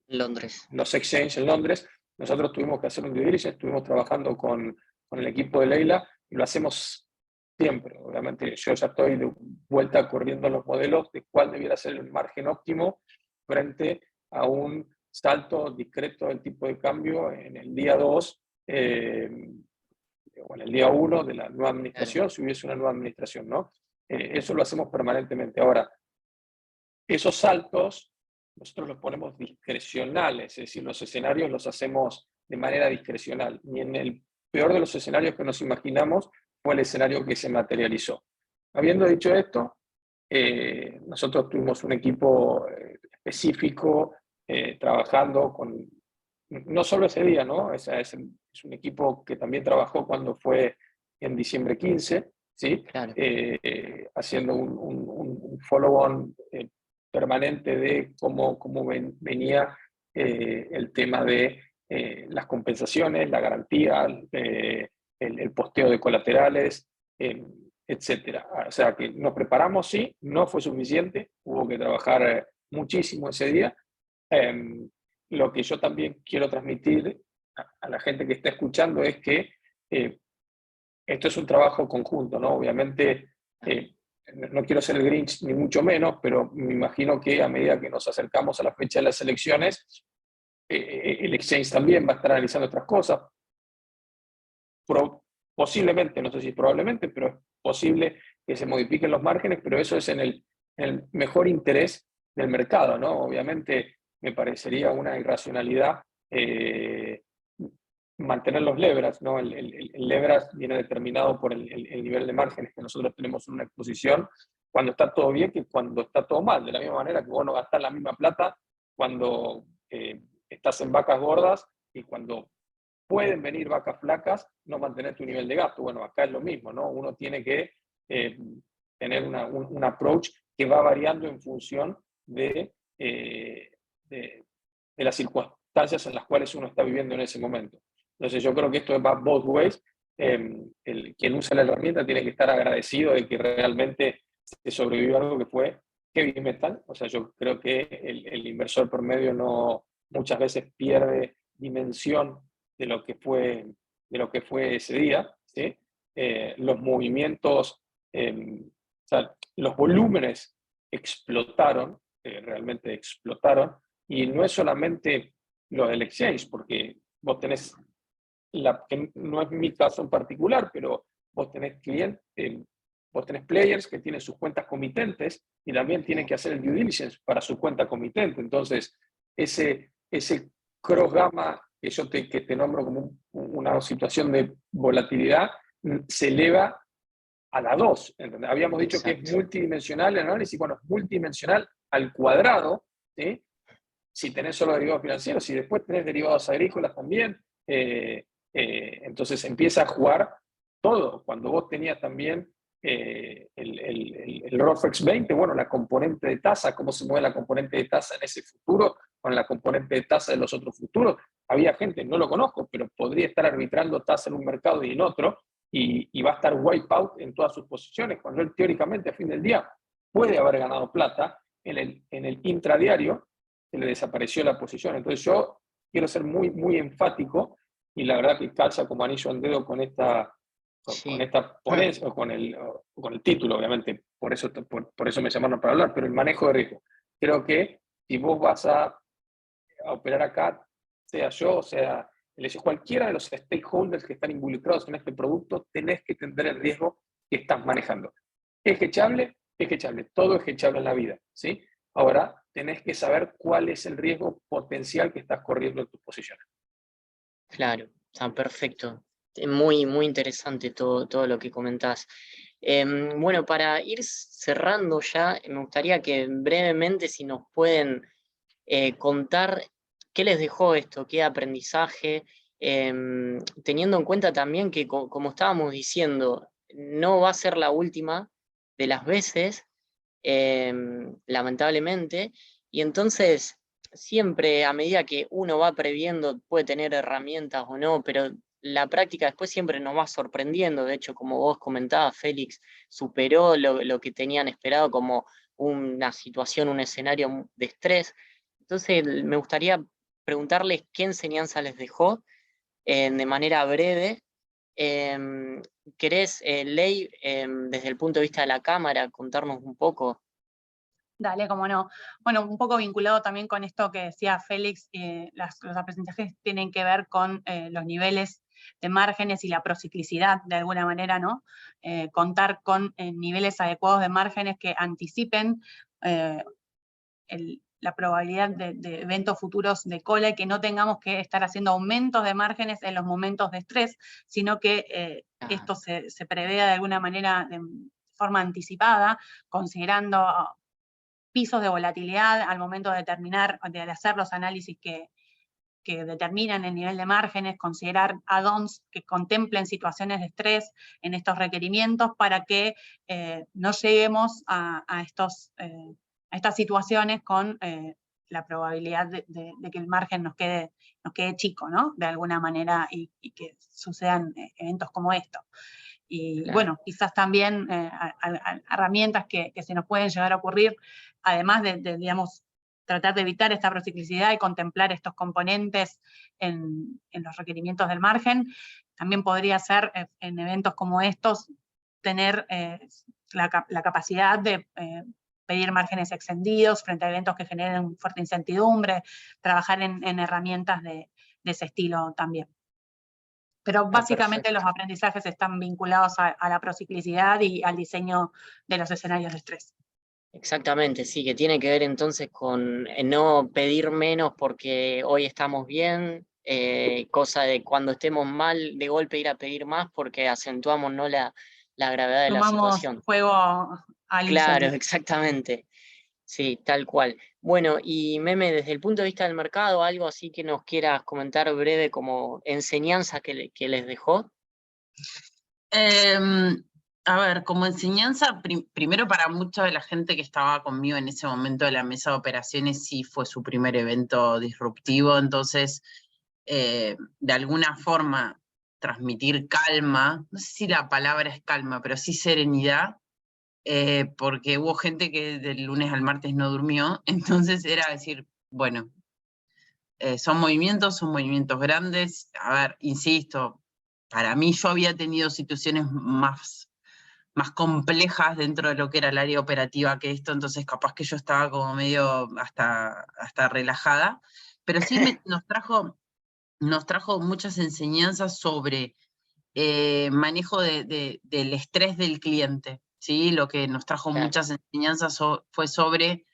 Londres. los exchanges en Londres, nosotros tuvimos que hacer un due diligence, estuvimos trabajando con el equipo de Leila y lo hacemos siempre. Obviamente yo ya estoy de vuelta corriendo los modelos de cuál debiera ser el margen óptimo frente a un salto discreto del tipo de cambio en el día 2 o en el día 1 de la nueva administración, Claro. si hubiese una nueva administración, ¿no? Eso lo hacemos permanentemente. Ahora, esos saltos nosotros los ponemos discrecionales, es decir, los escenarios los hacemos de manera discrecional. Y en el peor de los escenarios que nos imaginamos fue el escenario que se materializó. Habiendo dicho esto, nosotros tuvimos un equipo específico trabajando con, no solo ese día, ¿no? Es un equipo que también trabajó cuando fue en diciembre 15, ¿sí? Claro. Haciendo un follow-on permanente de cómo venía el tema de las compensaciones, la garantía, el posteo de colaterales, etcétera. O sea que nos preparamos, sí, no fue suficiente, hubo que trabajar muchísimo ese día, lo que yo también quiero transmitir a la gente que está escuchando es que esto es un trabajo conjunto, ¿no? Obviamente, no quiero ser el Grinch ni mucho menos, pero me imagino que a medida que nos acercamos a la fecha de las elecciones, el exchange también va a estar analizando otras cosas. Posiblemente, no sé si probablemente, pero es posible que se modifiquen los márgenes, pero eso es en el mejor interés del mercado, ¿no? Obviamente me parecería una irracionalidad mantener los leverage, ¿no? El leverage viene determinado por el nivel de márgenes que nosotros tenemos en una exposición cuando está todo bien que cuando está todo mal. De la misma manera que vos no gastás la misma plata cuando estás en vacas gordas y cuando pueden venir vacas flacas, no mantener tu nivel de gasto. Bueno, acá es lo mismo, ¿no? Uno tiene que tener un approach que va variando en función de las circunstancias en las cuales uno está viviendo en ese momento. Entonces yo creo que esto va both ways. Quien usa la herramienta tiene que estar agradecido de que realmente se sobrevivió algo que fue heavy metal. O sea, yo creo que el inversor promedio no, muchas veces pierde dimensión de lo que fue ese día, ¿sí? Los movimientos, o sea, los volúmenes explotaron, realmente explotaron, y no es solamente lo del exchange, porque vos tenés, que no es mi caso en particular, pero vos tenés clientes, vos tenés players que tienen sus cuentas comitentes y también tienen que hacer el due diligence para su cuenta comitente. Entonces, ese cross gamma que te nombro como una situación de volatilidad se eleva a la 2. ¿Entendés? Habíamos dicho que es multidimensional el análisis, bueno, es multidimensional al cuadrado, ¿sí? Si tenés solo derivados financieros, si después tenés derivados agrícolas también, entonces empieza a jugar todo. Cuando vos tenías también el ROFEX 20, bueno, la componente de tasa, cómo se mueve la componente de tasa en ese futuro con la componente de tasa de los otros futuros. Había gente, no lo conozco, pero podría estar arbitrando tasa en un mercado y en otro, y va a estar wipe out en todas sus posiciones, cuando él teóricamente a fin del día puede haber ganado plata en el intradiario, se le desapareció la posición. Entonces yo quiero ser muy, muy enfático, y la verdad que calza como anillo al dedo con esta ponencia, o con el título, obviamente, por eso me llamaron para hablar, pero el manejo de riesgo. Creo que si vos vas a operar acá, sea yo, sea cualquiera de los stakeholders que están involucrados en este producto, tenés que entender el riesgo que estás manejando. ¿Es hedgeable? Es hedgeable. Todo es hedgeable en la vida, ¿sí? Ahora, tenés que saber cuál es el riesgo potencial que estás corriendo en tus posiciones. Claro, está perfecto. Muy, muy interesante todo lo que comentás. Bueno, para ir cerrando ya, me gustaría que brevemente si nos pueden contar qué les dejó esto, qué aprendizaje, teniendo en cuenta también que, como estábamos diciendo, no va a ser la última de las veces, lamentablemente, y entonces siempre a medida que uno va previendo puede tener herramientas o no, pero la práctica después siempre nos va sorprendiendo. De hecho, como vos comentabas, Félix superó lo que tenían esperado como una situación, un escenario de estrés. Entonces, me gustaría preguntarles qué enseñanza les dejó de manera breve. ¿Querés, Ley, desde el punto de vista de la cámara, contarnos un poco? Dale, cómo no. Bueno, un poco vinculado también con esto que decía Félix, los aprendizajes tienen que ver con los niveles de márgenes y la prociclicidad, de alguna manera, ¿no? Contar con niveles adecuados de márgenes que anticipen la probabilidad de eventos futuros de cola, y que no tengamos que estar haciendo aumentos de márgenes en los momentos de estrés, sino que esto se prevea de alguna manera de forma anticipada, considerando pisos de volatilidad al momento de hacer los análisis que determinan el nivel de márgenes, considerar add-ons que contemplen situaciones de estrés en estos requerimientos para que no lleguemos a estas situaciones con la probabilidad de que el margen nos quede chico, ¿no? De alguna manera, y que sucedan eventos como esto. Y claro, bueno, quizás también herramientas que se nos pueden llegar a ocurrir, además de digamos, tratar de evitar esta prociclicidad y contemplar estos componentes en los requerimientos del margen. También podría ser en eventos como estos tener la capacidad de pedir márgenes extendidos frente a eventos que generen fuerte incertidumbre, trabajar en herramientas de ese estilo también. Pero básicamente los aprendizajes están vinculados a la prociclicidad y al diseño de los escenarios de estrés. Exactamente, sí, que tiene que ver entonces con no pedir menos porque hoy estamos bien, cosa de cuando estemos mal, de golpe ir a pedir más porque acentuamos, ¿no?, la gravedad de la situación. Fuego al Claro, incendio. exactamente. Sí, tal cual. Bueno, y Meme, desde el punto de vista del mercado, algo así que nos quieras comentar breve como enseñanza que les dejó. A ver, como enseñanza, primero para mucha de la gente que estaba conmigo en ese momento de la mesa de operaciones, sí fue su primer evento disruptivo, entonces, de alguna forma, transmitir calma, no sé si la palabra es calma, pero sí serenidad, porque hubo gente que del lunes al martes no durmió, entonces era decir, bueno, son movimientos grandes, a ver, insisto, para mí yo había tenido situaciones más complejas dentro de lo que era el área operativa que esto, entonces capaz que yo estaba como medio hasta relajada, pero sí nos trajo muchas enseñanzas sobre manejo del estrés del cliente, ¿sí? Lo que nos trajo muchas enseñanzas fue sobre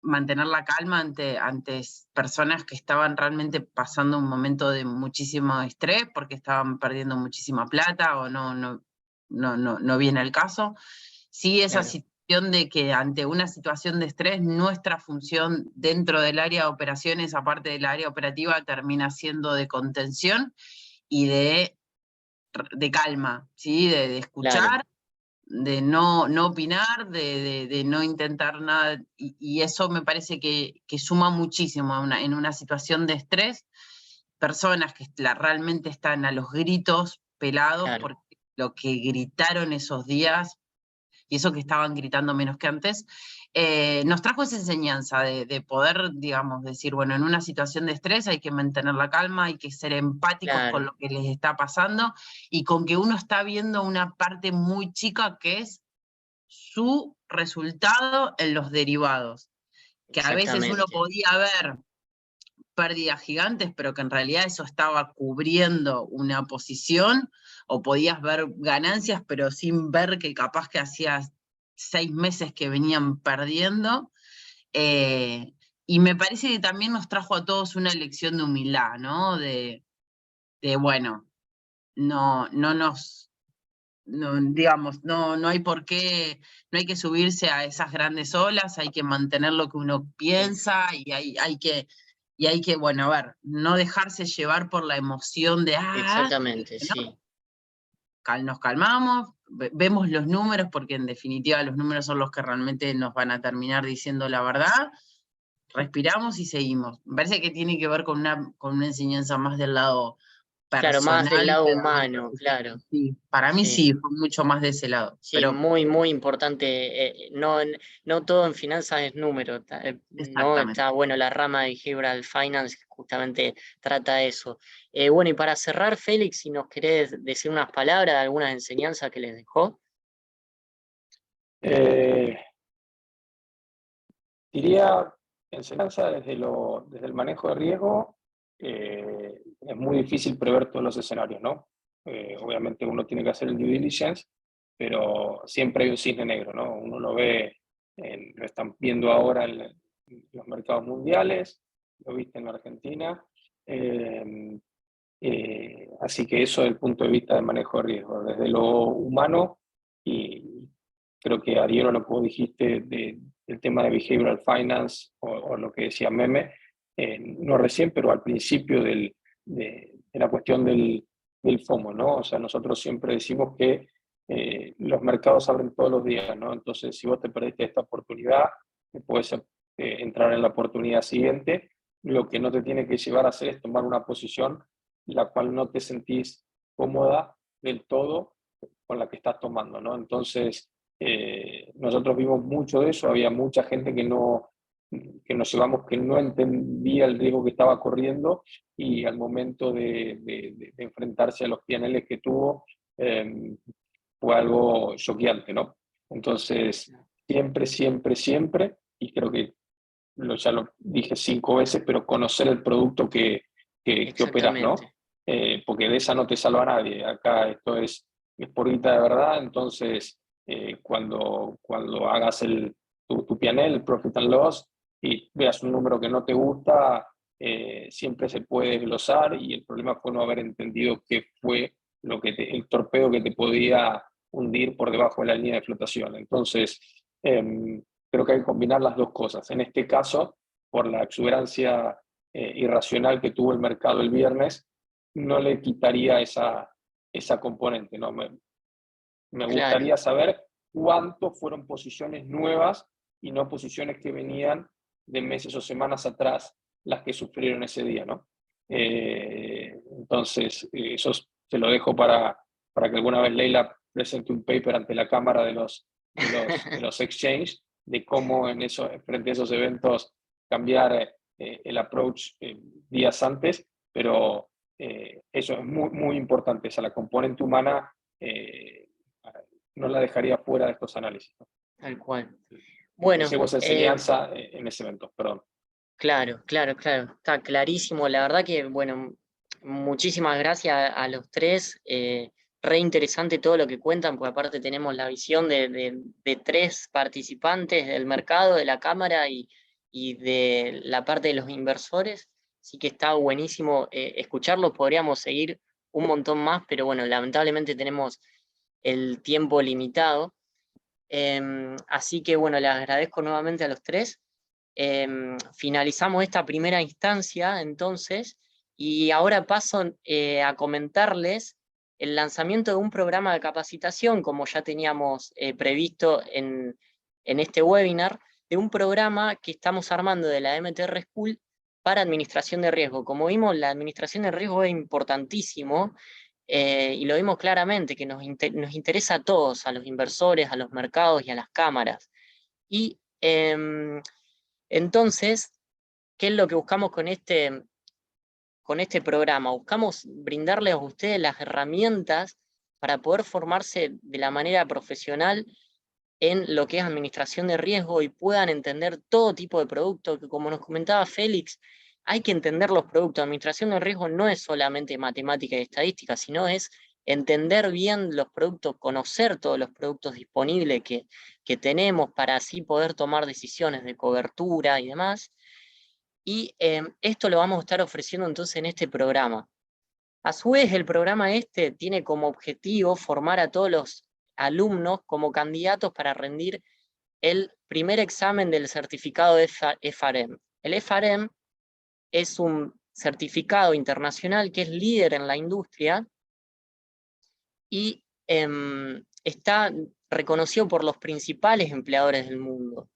mantener la calma ante personas que estaban realmente pasando un momento de muchísimo estrés porque estaban perdiendo muchísima plata o no viene el caso. Sí, esa situación de que ante una situación de estrés, nuestra función dentro del área de operaciones, aparte del área operativa, termina siendo de contención y de calma, ¿sí? De escuchar, de no opinar, de no intentar nada, y eso me parece que suma muchísimo en una situación de estrés, personas que realmente están a los gritos pelados por lo que gritaron esos días, y eso que estaban gritando menos que antes, nos trajo esa enseñanza de poder, digamos, decir, bueno, en una situación de estrés hay que mantener la calma, hay que ser empáticos con lo que les está pasando, y con que uno está viendo una parte muy chica que es su resultado en los derivados. Que a veces uno podía ver pérdidas gigantes, pero que en realidad eso estaba cubriendo una posición, o podías ver ganancias, pero sin ver que capaz que hacía 6 meses que venían perdiendo. Y me parece que también nos trajo a todos una lección de humildad, ¿no? De bueno, digamos, no hay por qué, no hay que subirse a esas grandes olas, hay que mantener lo que uno piensa, y hay que, bueno, a ver, no dejarse llevar por la emoción de, Exactamente, ¿no? sí. Nos calmamos, vemos los números, porque en definitiva los números son los que realmente nos van a terminar diciendo la verdad, respiramos y seguimos. Me parece que tiene que ver con una enseñanza más del lado personal. Claro, más del lado humano, claro. Sí, para mí sí, fue mucho más de ese lado. Sí, pero muy, muy importante. No todo en finanzas es número. No está bueno, la rama de Behavioral Finance justamente trata eso. Bueno, y para cerrar, Félix, si nos querés decir unas palabras de algunas enseñanzas que les dejó. Diría enseñanza desde el manejo de riesgo. Es muy difícil prever todos los escenarios, ¿no? Obviamente uno tiene que hacer el due diligence, pero siempre hay un cisne negro, ¿no? Uno lo ve, lo están viendo ahora en los mercados mundiales, lo viste en la Argentina. Así que eso desde el punto de vista del manejo de riesgo, desde lo humano, y creo que adhiero a lo que vos dijiste del tema de Behavioral Finance o lo que decía Meme, no recién, pero al principio de la cuestión del FOMO, ¿no? O sea, nosotros siempre decimos que los mercados abren todos los días, ¿no? Entonces, si vos te perdiste esta oportunidad, puedes entrar en la oportunidad siguiente. Lo que no te tiene que llevar a hacer es tomar una posición la cual no te sentís cómoda del todo con la que estás tomando, ¿no? Entonces, nosotros vimos mucho de eso, había mucha gente que nos llevamos que no entendía el riesgo que estaba corriendo, y al momento de enfrentarse a los P&Ls que tuvo, fue algo choqueante, ¿no? Entonces, siempre, y creo que ya lo dije 5 veces, pero conocer el producto que operas, ¿no? Porque de esa no te salva nadie. Acá esto es por guita de verdad. Entonces, cuando hagas tu P&L, el Profit and Loss, y veas un número que no te gusta, siempre se puede desglosar, y el problema fue no haber entendido qué fue el torpedo que te podía hundir por debajo de la línea de flotación. Entonces, creo que hay que combinar las dos cosas. En este caso, por la exuberancia irracional que tuvo el mercado el viernes, no le quitaría esa componente, ¿no? Me gustaría saber cuánto fueron posiciones nuevas y no posiciones que venían de meses o semanas atrás las que sufrieron ese día, ¿no? Entonces, eso se lo dejo para que alguna vez Leila presente un paper ante la cámara de los exchanges, de cómo frente a esos eventos cambiar el approach días antes, pero eso es muy, muy importante. O sea, la componente humana no la dejaría fuera de estos análisis, ¿no? Tal cual. Bueno, esa enseñanza en ese evento, perdón. Claro, está clarísimo. La verdad que, bueno, muchísimas gracias a los tres. Re interesante todo lo que cuentan, porque aparte tenemos la visión de 3 participantes del mercado, de la cámara y de la parte de los inversores. Así que está buenísimo escucharlos. Podríamos seguir un montón más, pero bueno, lamentablemente tenemos el tiempo limitado. Así que bueno, les agradezco nuevamente a los tres. Finalizamos esta primera instancia entonces, y ahora paso a comentarles el lanzamiento de un programa de capacitación, como ya teníamos previsto en este webinar, de un programa que estamos armando de la MTR School para administración de riesgo. Como vimos, la administración de riesgo es importantísimo, y lo vimos claramente, que nos interesa a todos, a los inversores, a los mercados y a las cámaras. Y entonces, ¿qué es lo que buscamos con este programa? Buscamos brindarles a ustedes las herramientas para poder formarse de la manera profesional en lo que es administración de riesgo, y puedan entender todo tipo de productos, que como nos comentaba Félix, hay que entender los productos. Administración de riesgo no es solamente matemática y estadística, sino es entender bien los productos, conocer todos los productos disponibles que tenemos, para así poder tomar decisiones de cobertura y demás. Y esto lo vamos a estar ofreciendo entonces en este programa. A su vez, el programa tiene como objetivo formar a todos los alumnos como candidatos para rendir el primer examen del certificado de FRM. El FRM es un certificado internacional que es líder en la industria y está reconocido por los principales empleadores del mundo.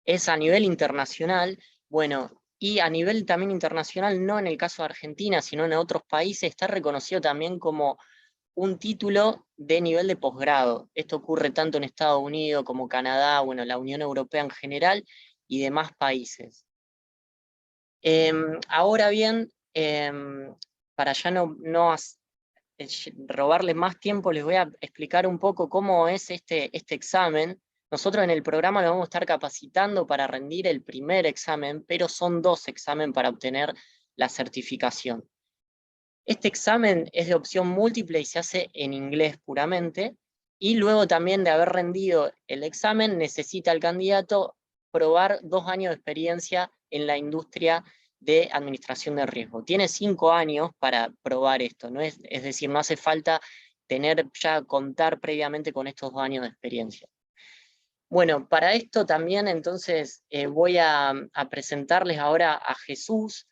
Es a nivel internacional, bueno, y a nivel también internacional, no en el caso de Argentina, sino en otros países, está reconocido también como un título de nivel de posgrado. Esto ocurre tanto en Estados Unidos como Canadá, bueno, la Unión Europea en general y demás países. Ahora bien, para ya no robarles más tiempo, les voy a explicar un poco cómo es este examen. Nosotros en el programa lo vamos a estar capacitando para rendir el primer examen, pero son 2 exámenes para obtener la certificación. Este examen es de opción múltiple y se hace en inglés puramente, y luego también de haber rendido el examen necesita el candidato probar 2 años de experiencia en la industria de administración de riesgo. Tiene 5 años para probar esto, ¿no? Es decir, no hace falta contar previamente con estos 2 años de experiencia. Bueno, para esto también entonces voy a presentarles ahora a Jesús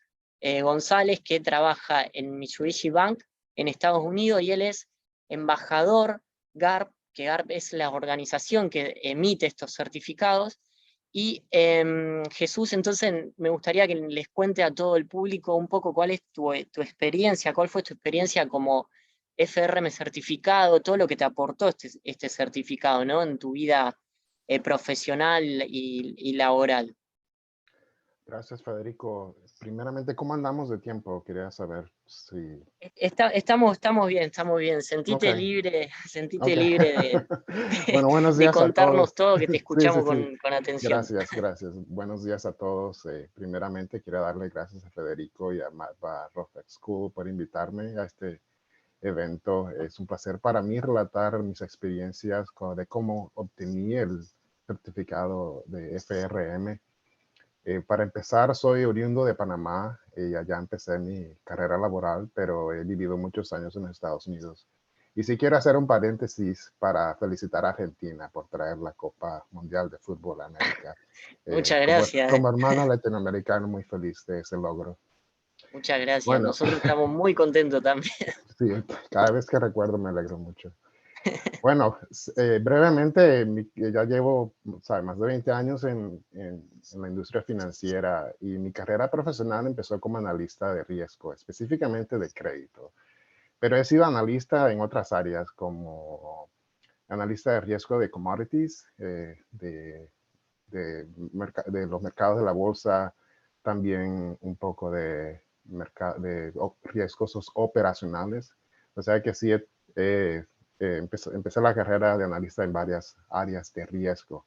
González, que trabaja en Mitsubishi Bank en Estados Unidos, y él es embajador GARP, que GARP es la organización que emite estos certificados. Y Jesús, entonces me gustaría que les cuente a todo el público un poco cuál es tu experiencia, cuál fue tu experiencia como FRM certificado, todo lo que te aportó este certificado, ¿no? En tu vida profesional y laboral. Gracias, Federico. Primeramente, ¿cómo andamos de tiempo? Quería saber si... Estamos bien. Sentite Ok. libre Ok. de, Bueno, buenos de días a contarnos todos. todo, que te Sí, sí, escuchamos sí. con atención. Gracias. Buenos días a todos. Primeramente, quiero darle gracias a Federico y a Roflex School por invitarme a este evento. Es un placer para mí relatar mis experiencias de cómo obtení el certificado de FRM. Para empezar, soy oriundo de Panamá y allá empecé mi carrera laboral, pero he vivido muchos años en los Estados Unidos. Y sí quiero hacer un paréntesis para felicitar a Argentina por traer la Copa Mundial de Fútbol a América. Muchas gracias. Como hermano latinoamericano, muy feliz de ese logro. Muchas gracias. Bueno, Nosotros estamos muy contentos también. sí, cada vez que recuerdo me alegro mucho. Bueno, brevemente, ya llevo más de 20 años en la industria financiera y mi carrera profesional empezó como analista de riesgo, específicamente de crédito. Pero he sido analista en otras áreas como analista de riesgo de commodities, de los mercados de la bolsa, también un poco de riesgos operacionales. O sea que sí, empecé la carrera de analista en varias áreas de riesgo.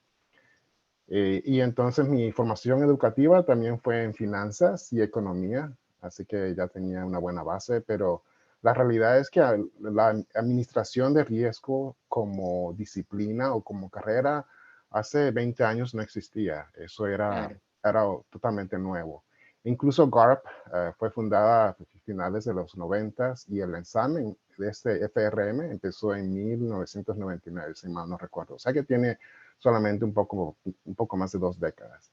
Y entonces mi formación educativa también fue en finanzas y economía, así que ya tenía una buena base, pero la realidad es que la administración de riesgo como disciplina o como carrera hace 20 años no existía. Eso era totalmente nuevo. Incluso GARP fue fundada a finales de los 90 y el examen de este FRM empezó en 1999, si mal no recuerdo. O sea que tiene solamente un poco más de 2 décadas.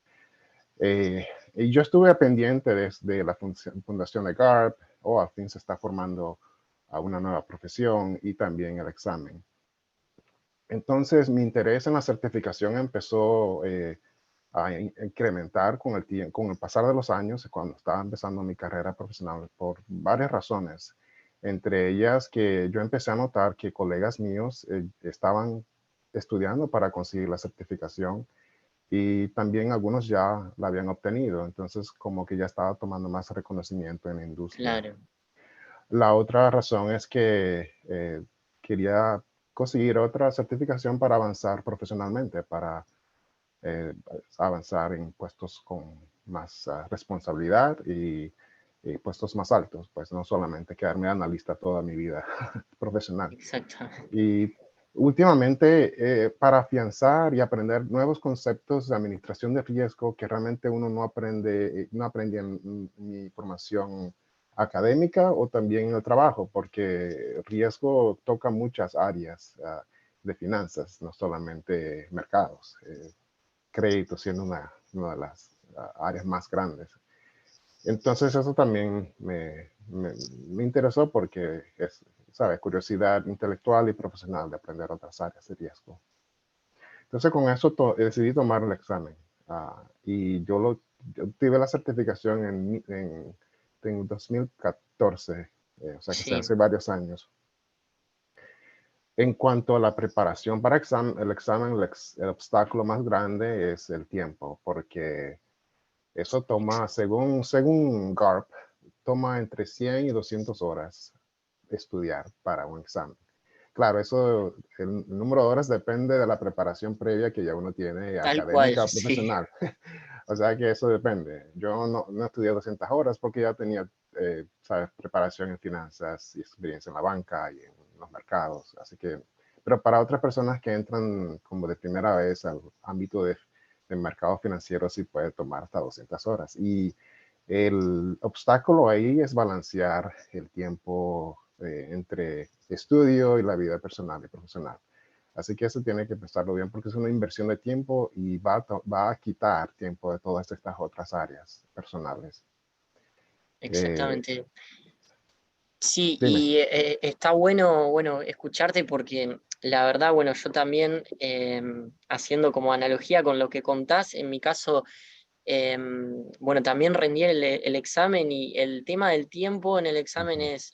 Y yo estuve pendiente desde la fundación de GARP, al fin se está formando a una nueva profesión y también el examen. Entonces mi interés en la certificación empezó a incrementar con el pasar de los años, cuando estaba empezando mi carrera profesional, por varias razones. Entre ellas que yo empecé a notar que colegas míos estaban estudiando para conseguir la certificación y también algunos ya la habían obtenido. Entonces, como que ya estaba tomando más reconocimiento en la industria. Claro. La otra razón es que quería conseguir otra certificación para avanzar profesionalmente, para avanzar en puestos con más responsabilidad y puestos más altos, pues no solamente quedarme analista toda mi vida profesional. Exactamente. Y últimamente, para afianzar y aprender nuevos conceptos de administración de riesgo que realmente uno no aprendía en mi formación académica o también en el trabajo, porque riesgo toca muchas áreas de finanzas, no solamente mercados. Crédito siendo una de las áreas más grandes. Entonces eso también me interesó porque es, ¿sabes? Curiosidad intelectual y profesional de aprender otras áreas de riesgo. Entonces con eso decidí tomar el examen. Y yo tuve la certificación en 2014, o sea que Sí. hace varios años. En cuanto a la preparación para el examen, el obstáculo más grande es el tiempo, porque eso toma, según GARP, toma entre 100 y 200 horas estudiar para un examen. Claro, el número de horas depende de la preparación previa que ya uno tiene, Tal académica cual, o profesional. O sea que eso depende. Yo no estudié 200 horas porque ya tenía ¿sabes? Preparación en finanzas y experiencia en la banca y en los mercados. Así que, pero para otras personas que entran como de primera vez al ámbito del mercado financiero sí puede tomar hasta 200 horas. Y el obstáculo ahí es balancear el tiempo entre estudio y la vida personal y profesional. Así que eso tiene que pensarlo bien porque es una inversión de tiempo y va a quitar tiempo de todas estas otras áreas personales. exactamente. Sí, Dime. y está bueno escucharte porque la verdad, bueno, yo también, haciendo como analogía con lo que contás, en mi caso, bueno, también rendí el examen y el tema del tiempo en el examen es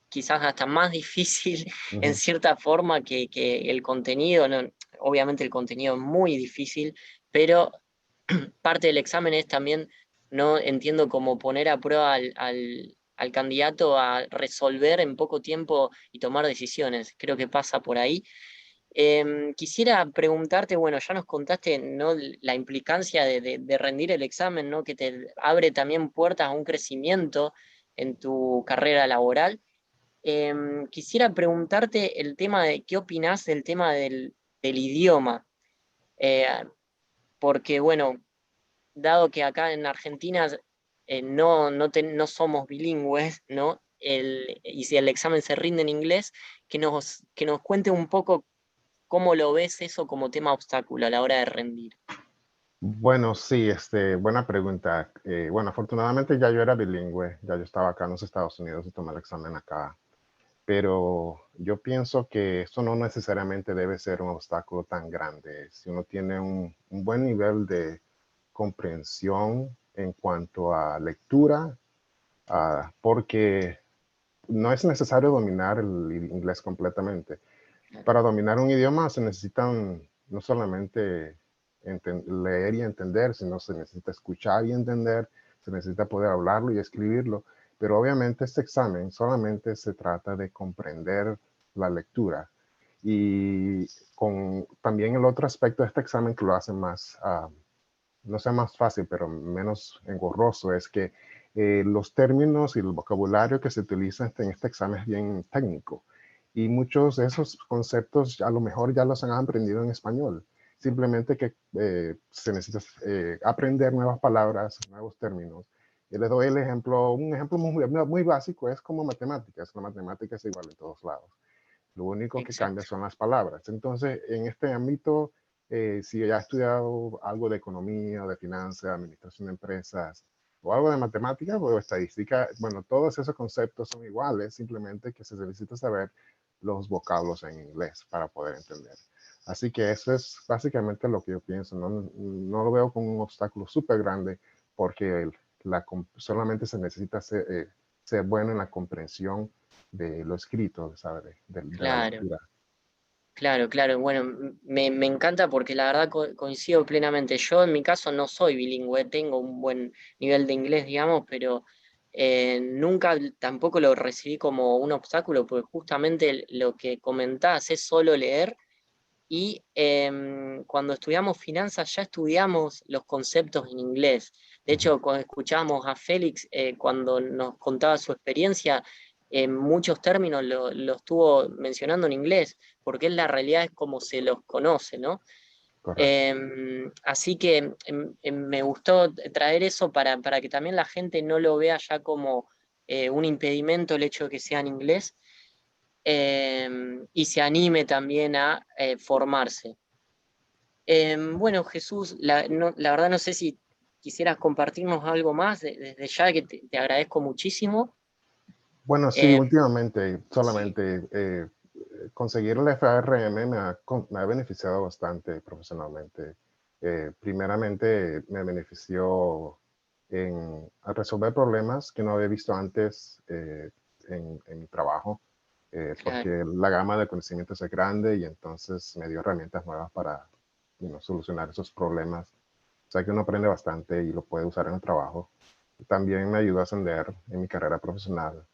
quizás hasta más difícil en Ujú. cierta forma que el contenido, ¿no? Obviamente el contenido es muy difícil, pero parte del examen es también, no entiendo, cómo poner a prueba al candidato a resolver en poco tiempo y tomar decisiones. Creo que pasa por ahí. Quisiera preguntarte, bueno, ya nos contaste, ¿no?, la implicancia de rendir el examen, ¿no?, que te abre también puertas a un crecimiento en tu carrera laboral. Quisiera preguntarte el tema de qué opinás del tema del idioma, Eh, porque bueno, dado que acá en Argentina no somos bilingües, ¿no? Y si el examen se rinde en inglés, que nos cuente un poco cómo lo ves eso como tema obstáculo a la hora de rendir. Bueno, sí, buena pregunta. Bueno, afortunadamente ya yo era bilingüe, ya yo estaba acá en los Estados Unidos y tomé el examen acá, pero yo pienso que eso no necesariamente debe ser un obstáculo tan grande. Si uno tiene un buen nivel de comprensión en cuanto a lectura, porque no es necesario dominar el inglés completamente. Para dominar un idioma se necesitan no solamente leer y entender, sino se necesita escuchar y entender, se necesita poder hablarlo y escribirlo. Pero obviamente este examen solamente se trata de comprender la lectura. Y también el otro aspecto de este examen que lo hace más, no sea más fácil, pero menos engorroso, es que los términos y el vocabulario que se utilizan en este examen es bien técnico. Y muchos de esos conceptos a lo mejor ya los han aprendido en español. Simplemente que se necesita aprender nuevas palabras, nuevos términos. Y les doy el ejemplo, un ejemplo muy básico es como matemáticas. La matemática es igual en todos lados. Lo único que cambia Exacto. son las palabras. Entonces, en este ámbito, si ya has estudiado algo de economía, de finanzas, administración de empresas, o algo de matemáticas o de estadística, bueno, todos esos conceptos son iguales, simplemente que se necesita saber los vocablos en inglés para poder entender. Así que eso es básicamente lo que yo pienso. No lo veo como un obstáculo súper grande porque solamente se necesita ser bueno en la comprensión de lo escrito, ¿sabes? De la Claro, lectura. claro, claro. Bueno, me encanta porque la verdad coincido plenamente. Yo en mi caso no soy bilingüe, tengo un buen nivel de inglés, digamos, pero nunca tampoco lo recibí como un obstáculo, porque justamente lo que comentás es solo leer. Y cuando estudiamos finanzas ya estudiamos los conceptos en inglés. De Ujú. hecho, cuando escuchábamos a Félix, cuando nos contaba su experiencia, muchos términos lo estuvo mencionando en inglés, porque en la realidad es como se los conoce, ¿no? Correcto. Así que me gustó traer eso para que también la gente no lo vea ya como un impedimento el hecho de que sea en inglés, y se anime también a formarse. Bueno, Jesús, la verdad no sé si quisieras compartirnos algo más desde ya, que te agradezco muchísimo. Bueno, sí, Eh, últimamente sí, solamente conseguir el FRM me ha beneficiado bastante profesionalmente. Primeramente me benefició a resolver problemas que no había visto antes en mi trabajo, claro, porque la gama de conocimientos es grande y entonces me dio herramientas nuevas para solucionar esos problemas. O sea que uno aprende bastante y lo puede usar en el trabajo. También me ayudó a ascender en mi carrera profesional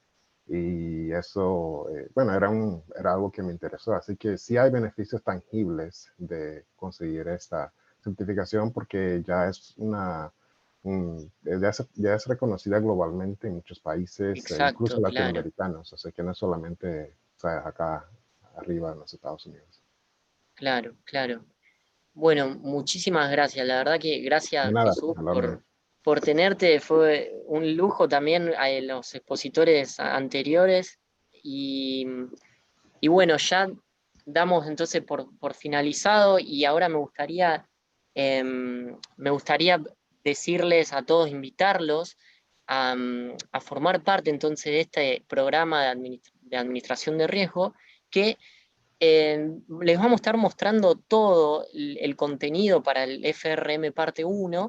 y eso, bueno, era algo que me interesó. Así que sí hay beneficios tangibles de conseguir esta certificación porque ya es reconocida globalmente en muchos países, incluso exacto, claro, latinoamericanos. Así que no es solamente, o sea, acá arriba en los Estados Unidos. claro, claro. Bueno, muchísimas gracias. La verdad que De gracias, nada, Jesús, a la orden. por tenerte. Fue un lujo también a los expositores anteriores. Y bueno, ya damos entonces por finalizado, y ahora me gustaría decirles a todos, invitarlos a formar parte entonces de este programa de administración de riesgo, que les vamos a estar mostrando todo el contenido para el FRM parte 1,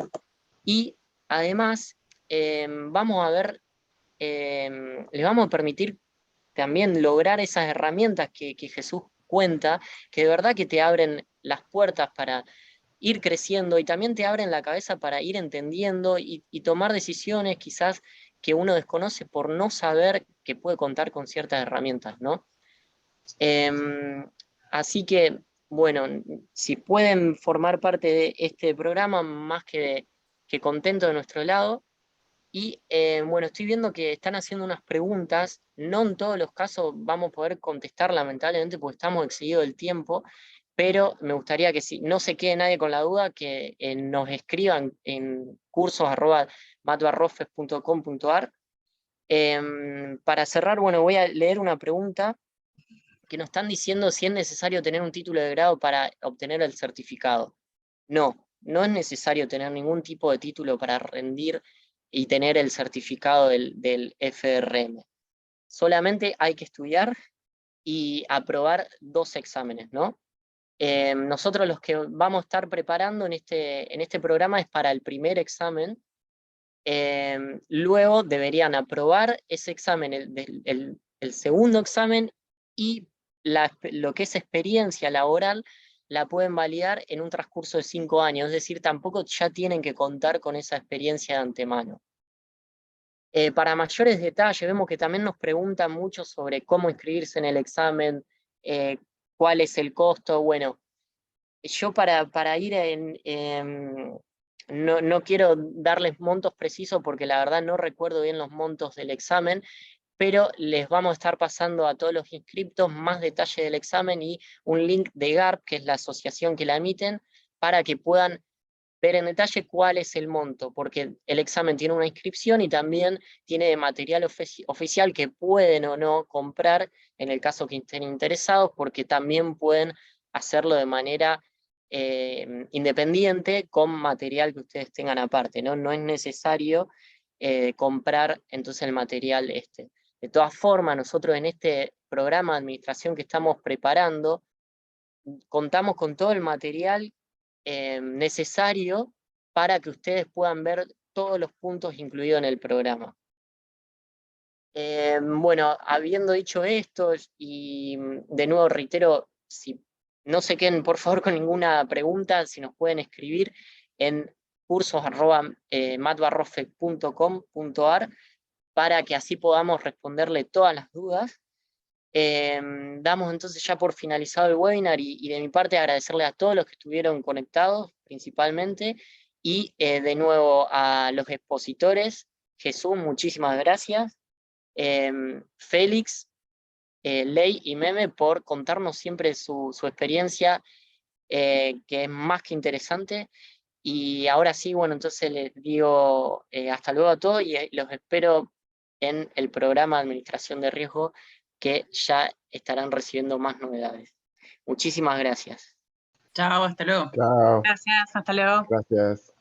y además vamos a ver, les vamos a permitir también lograr esas herramientas que Jesús cuenta, que de verdad que te abren las puertas para ir creciendo y también te abren la cabeza para ir entendiendo y tomar decisiones quizás que uno desconoce por no saber que puede contar con ciertas herramientas, ¿no? Así que, bueno, si pueden formar parte de este programa, más que contento de nuestro lado. Y bueno, estoy viendo que están haciendo unas preguntas, no en todos los casos vamos a poder contestar lamentablemente porque estamos excedidos del tiempo, pero me gustaría que si no se quede nadie con la duda, que nos escriban en cursos@matuarrofes.com.ar. Para cerrar, bueno, voy a leer una pregunta que nos están diciendo si es necesario tener un título de grado para obtener el certificado. No, no es necesario tener ningún tipo de título para rendir y tener el certificado del FRM. Solamente hay que estudiar y aprobar 2 exámenes, ¿no? Nosotros los que vamos a estar preparando en este programa es para el primer examen. Luego deberían aprobar ese examen, el segundo examen, y lo que es experiencia laboral la pueden validar en un transcurso de 5 años, es decir, tampoco ya tienen que contar con esa experiencia de antemano. Para mayores detalles, vemos que también nos preguntan mucho sobre cómo inscribirse en el examen, cuál es el costo. Bueno, yo para ir no quiero darles montos precisos porque la verdad no recuerdo bien los montos del examen, pero les vamos a estar pasando a todos los inscriptos más detalle del examen y un link de GARP, que es la asociación que la emiten, para que puedan ver en detalle cuál es el monto, porque el examen tiene una inscripción y también tiene material oficial que pueden o no comprar en el caso que estén interesados, porque también pueden hacerlo de manera independiente con material que ustedes tengan aparte, ¿no? No es necesario comprar entonces el material este. De todas formas, nosotros en este programa de administración que estamos preparando, contamos con todo el material necesario para que ustedes puedan ver todos los puntos incluidos en el programa. Bueno, habiendo dicho esto, y de nuevo reitero, si no se queden por favor con ninguna pregunta, si nos pueden escribir en cursos@matbarrofe.com.ar para que así podamos responderle todas las dudas. Damos entonces ya por finalizado el webinar y de mi parte agradecerle a todos los que estuvieron conectados principalmente y de nuevo a los expositores. Jesús, muchísimas gracias. Félix, Ley y Meme por contarnos siempre su experiencia, que es más que interesante. Y ahora sí, bueno, entonces les digo hasta luego a todos y los espero en el programa de administración de riesgo, que ya estarán recibiendo más novedades. Muchísimas gracias. Chao, hasta luego. Chao. Gracias, hasta luego. Gracias.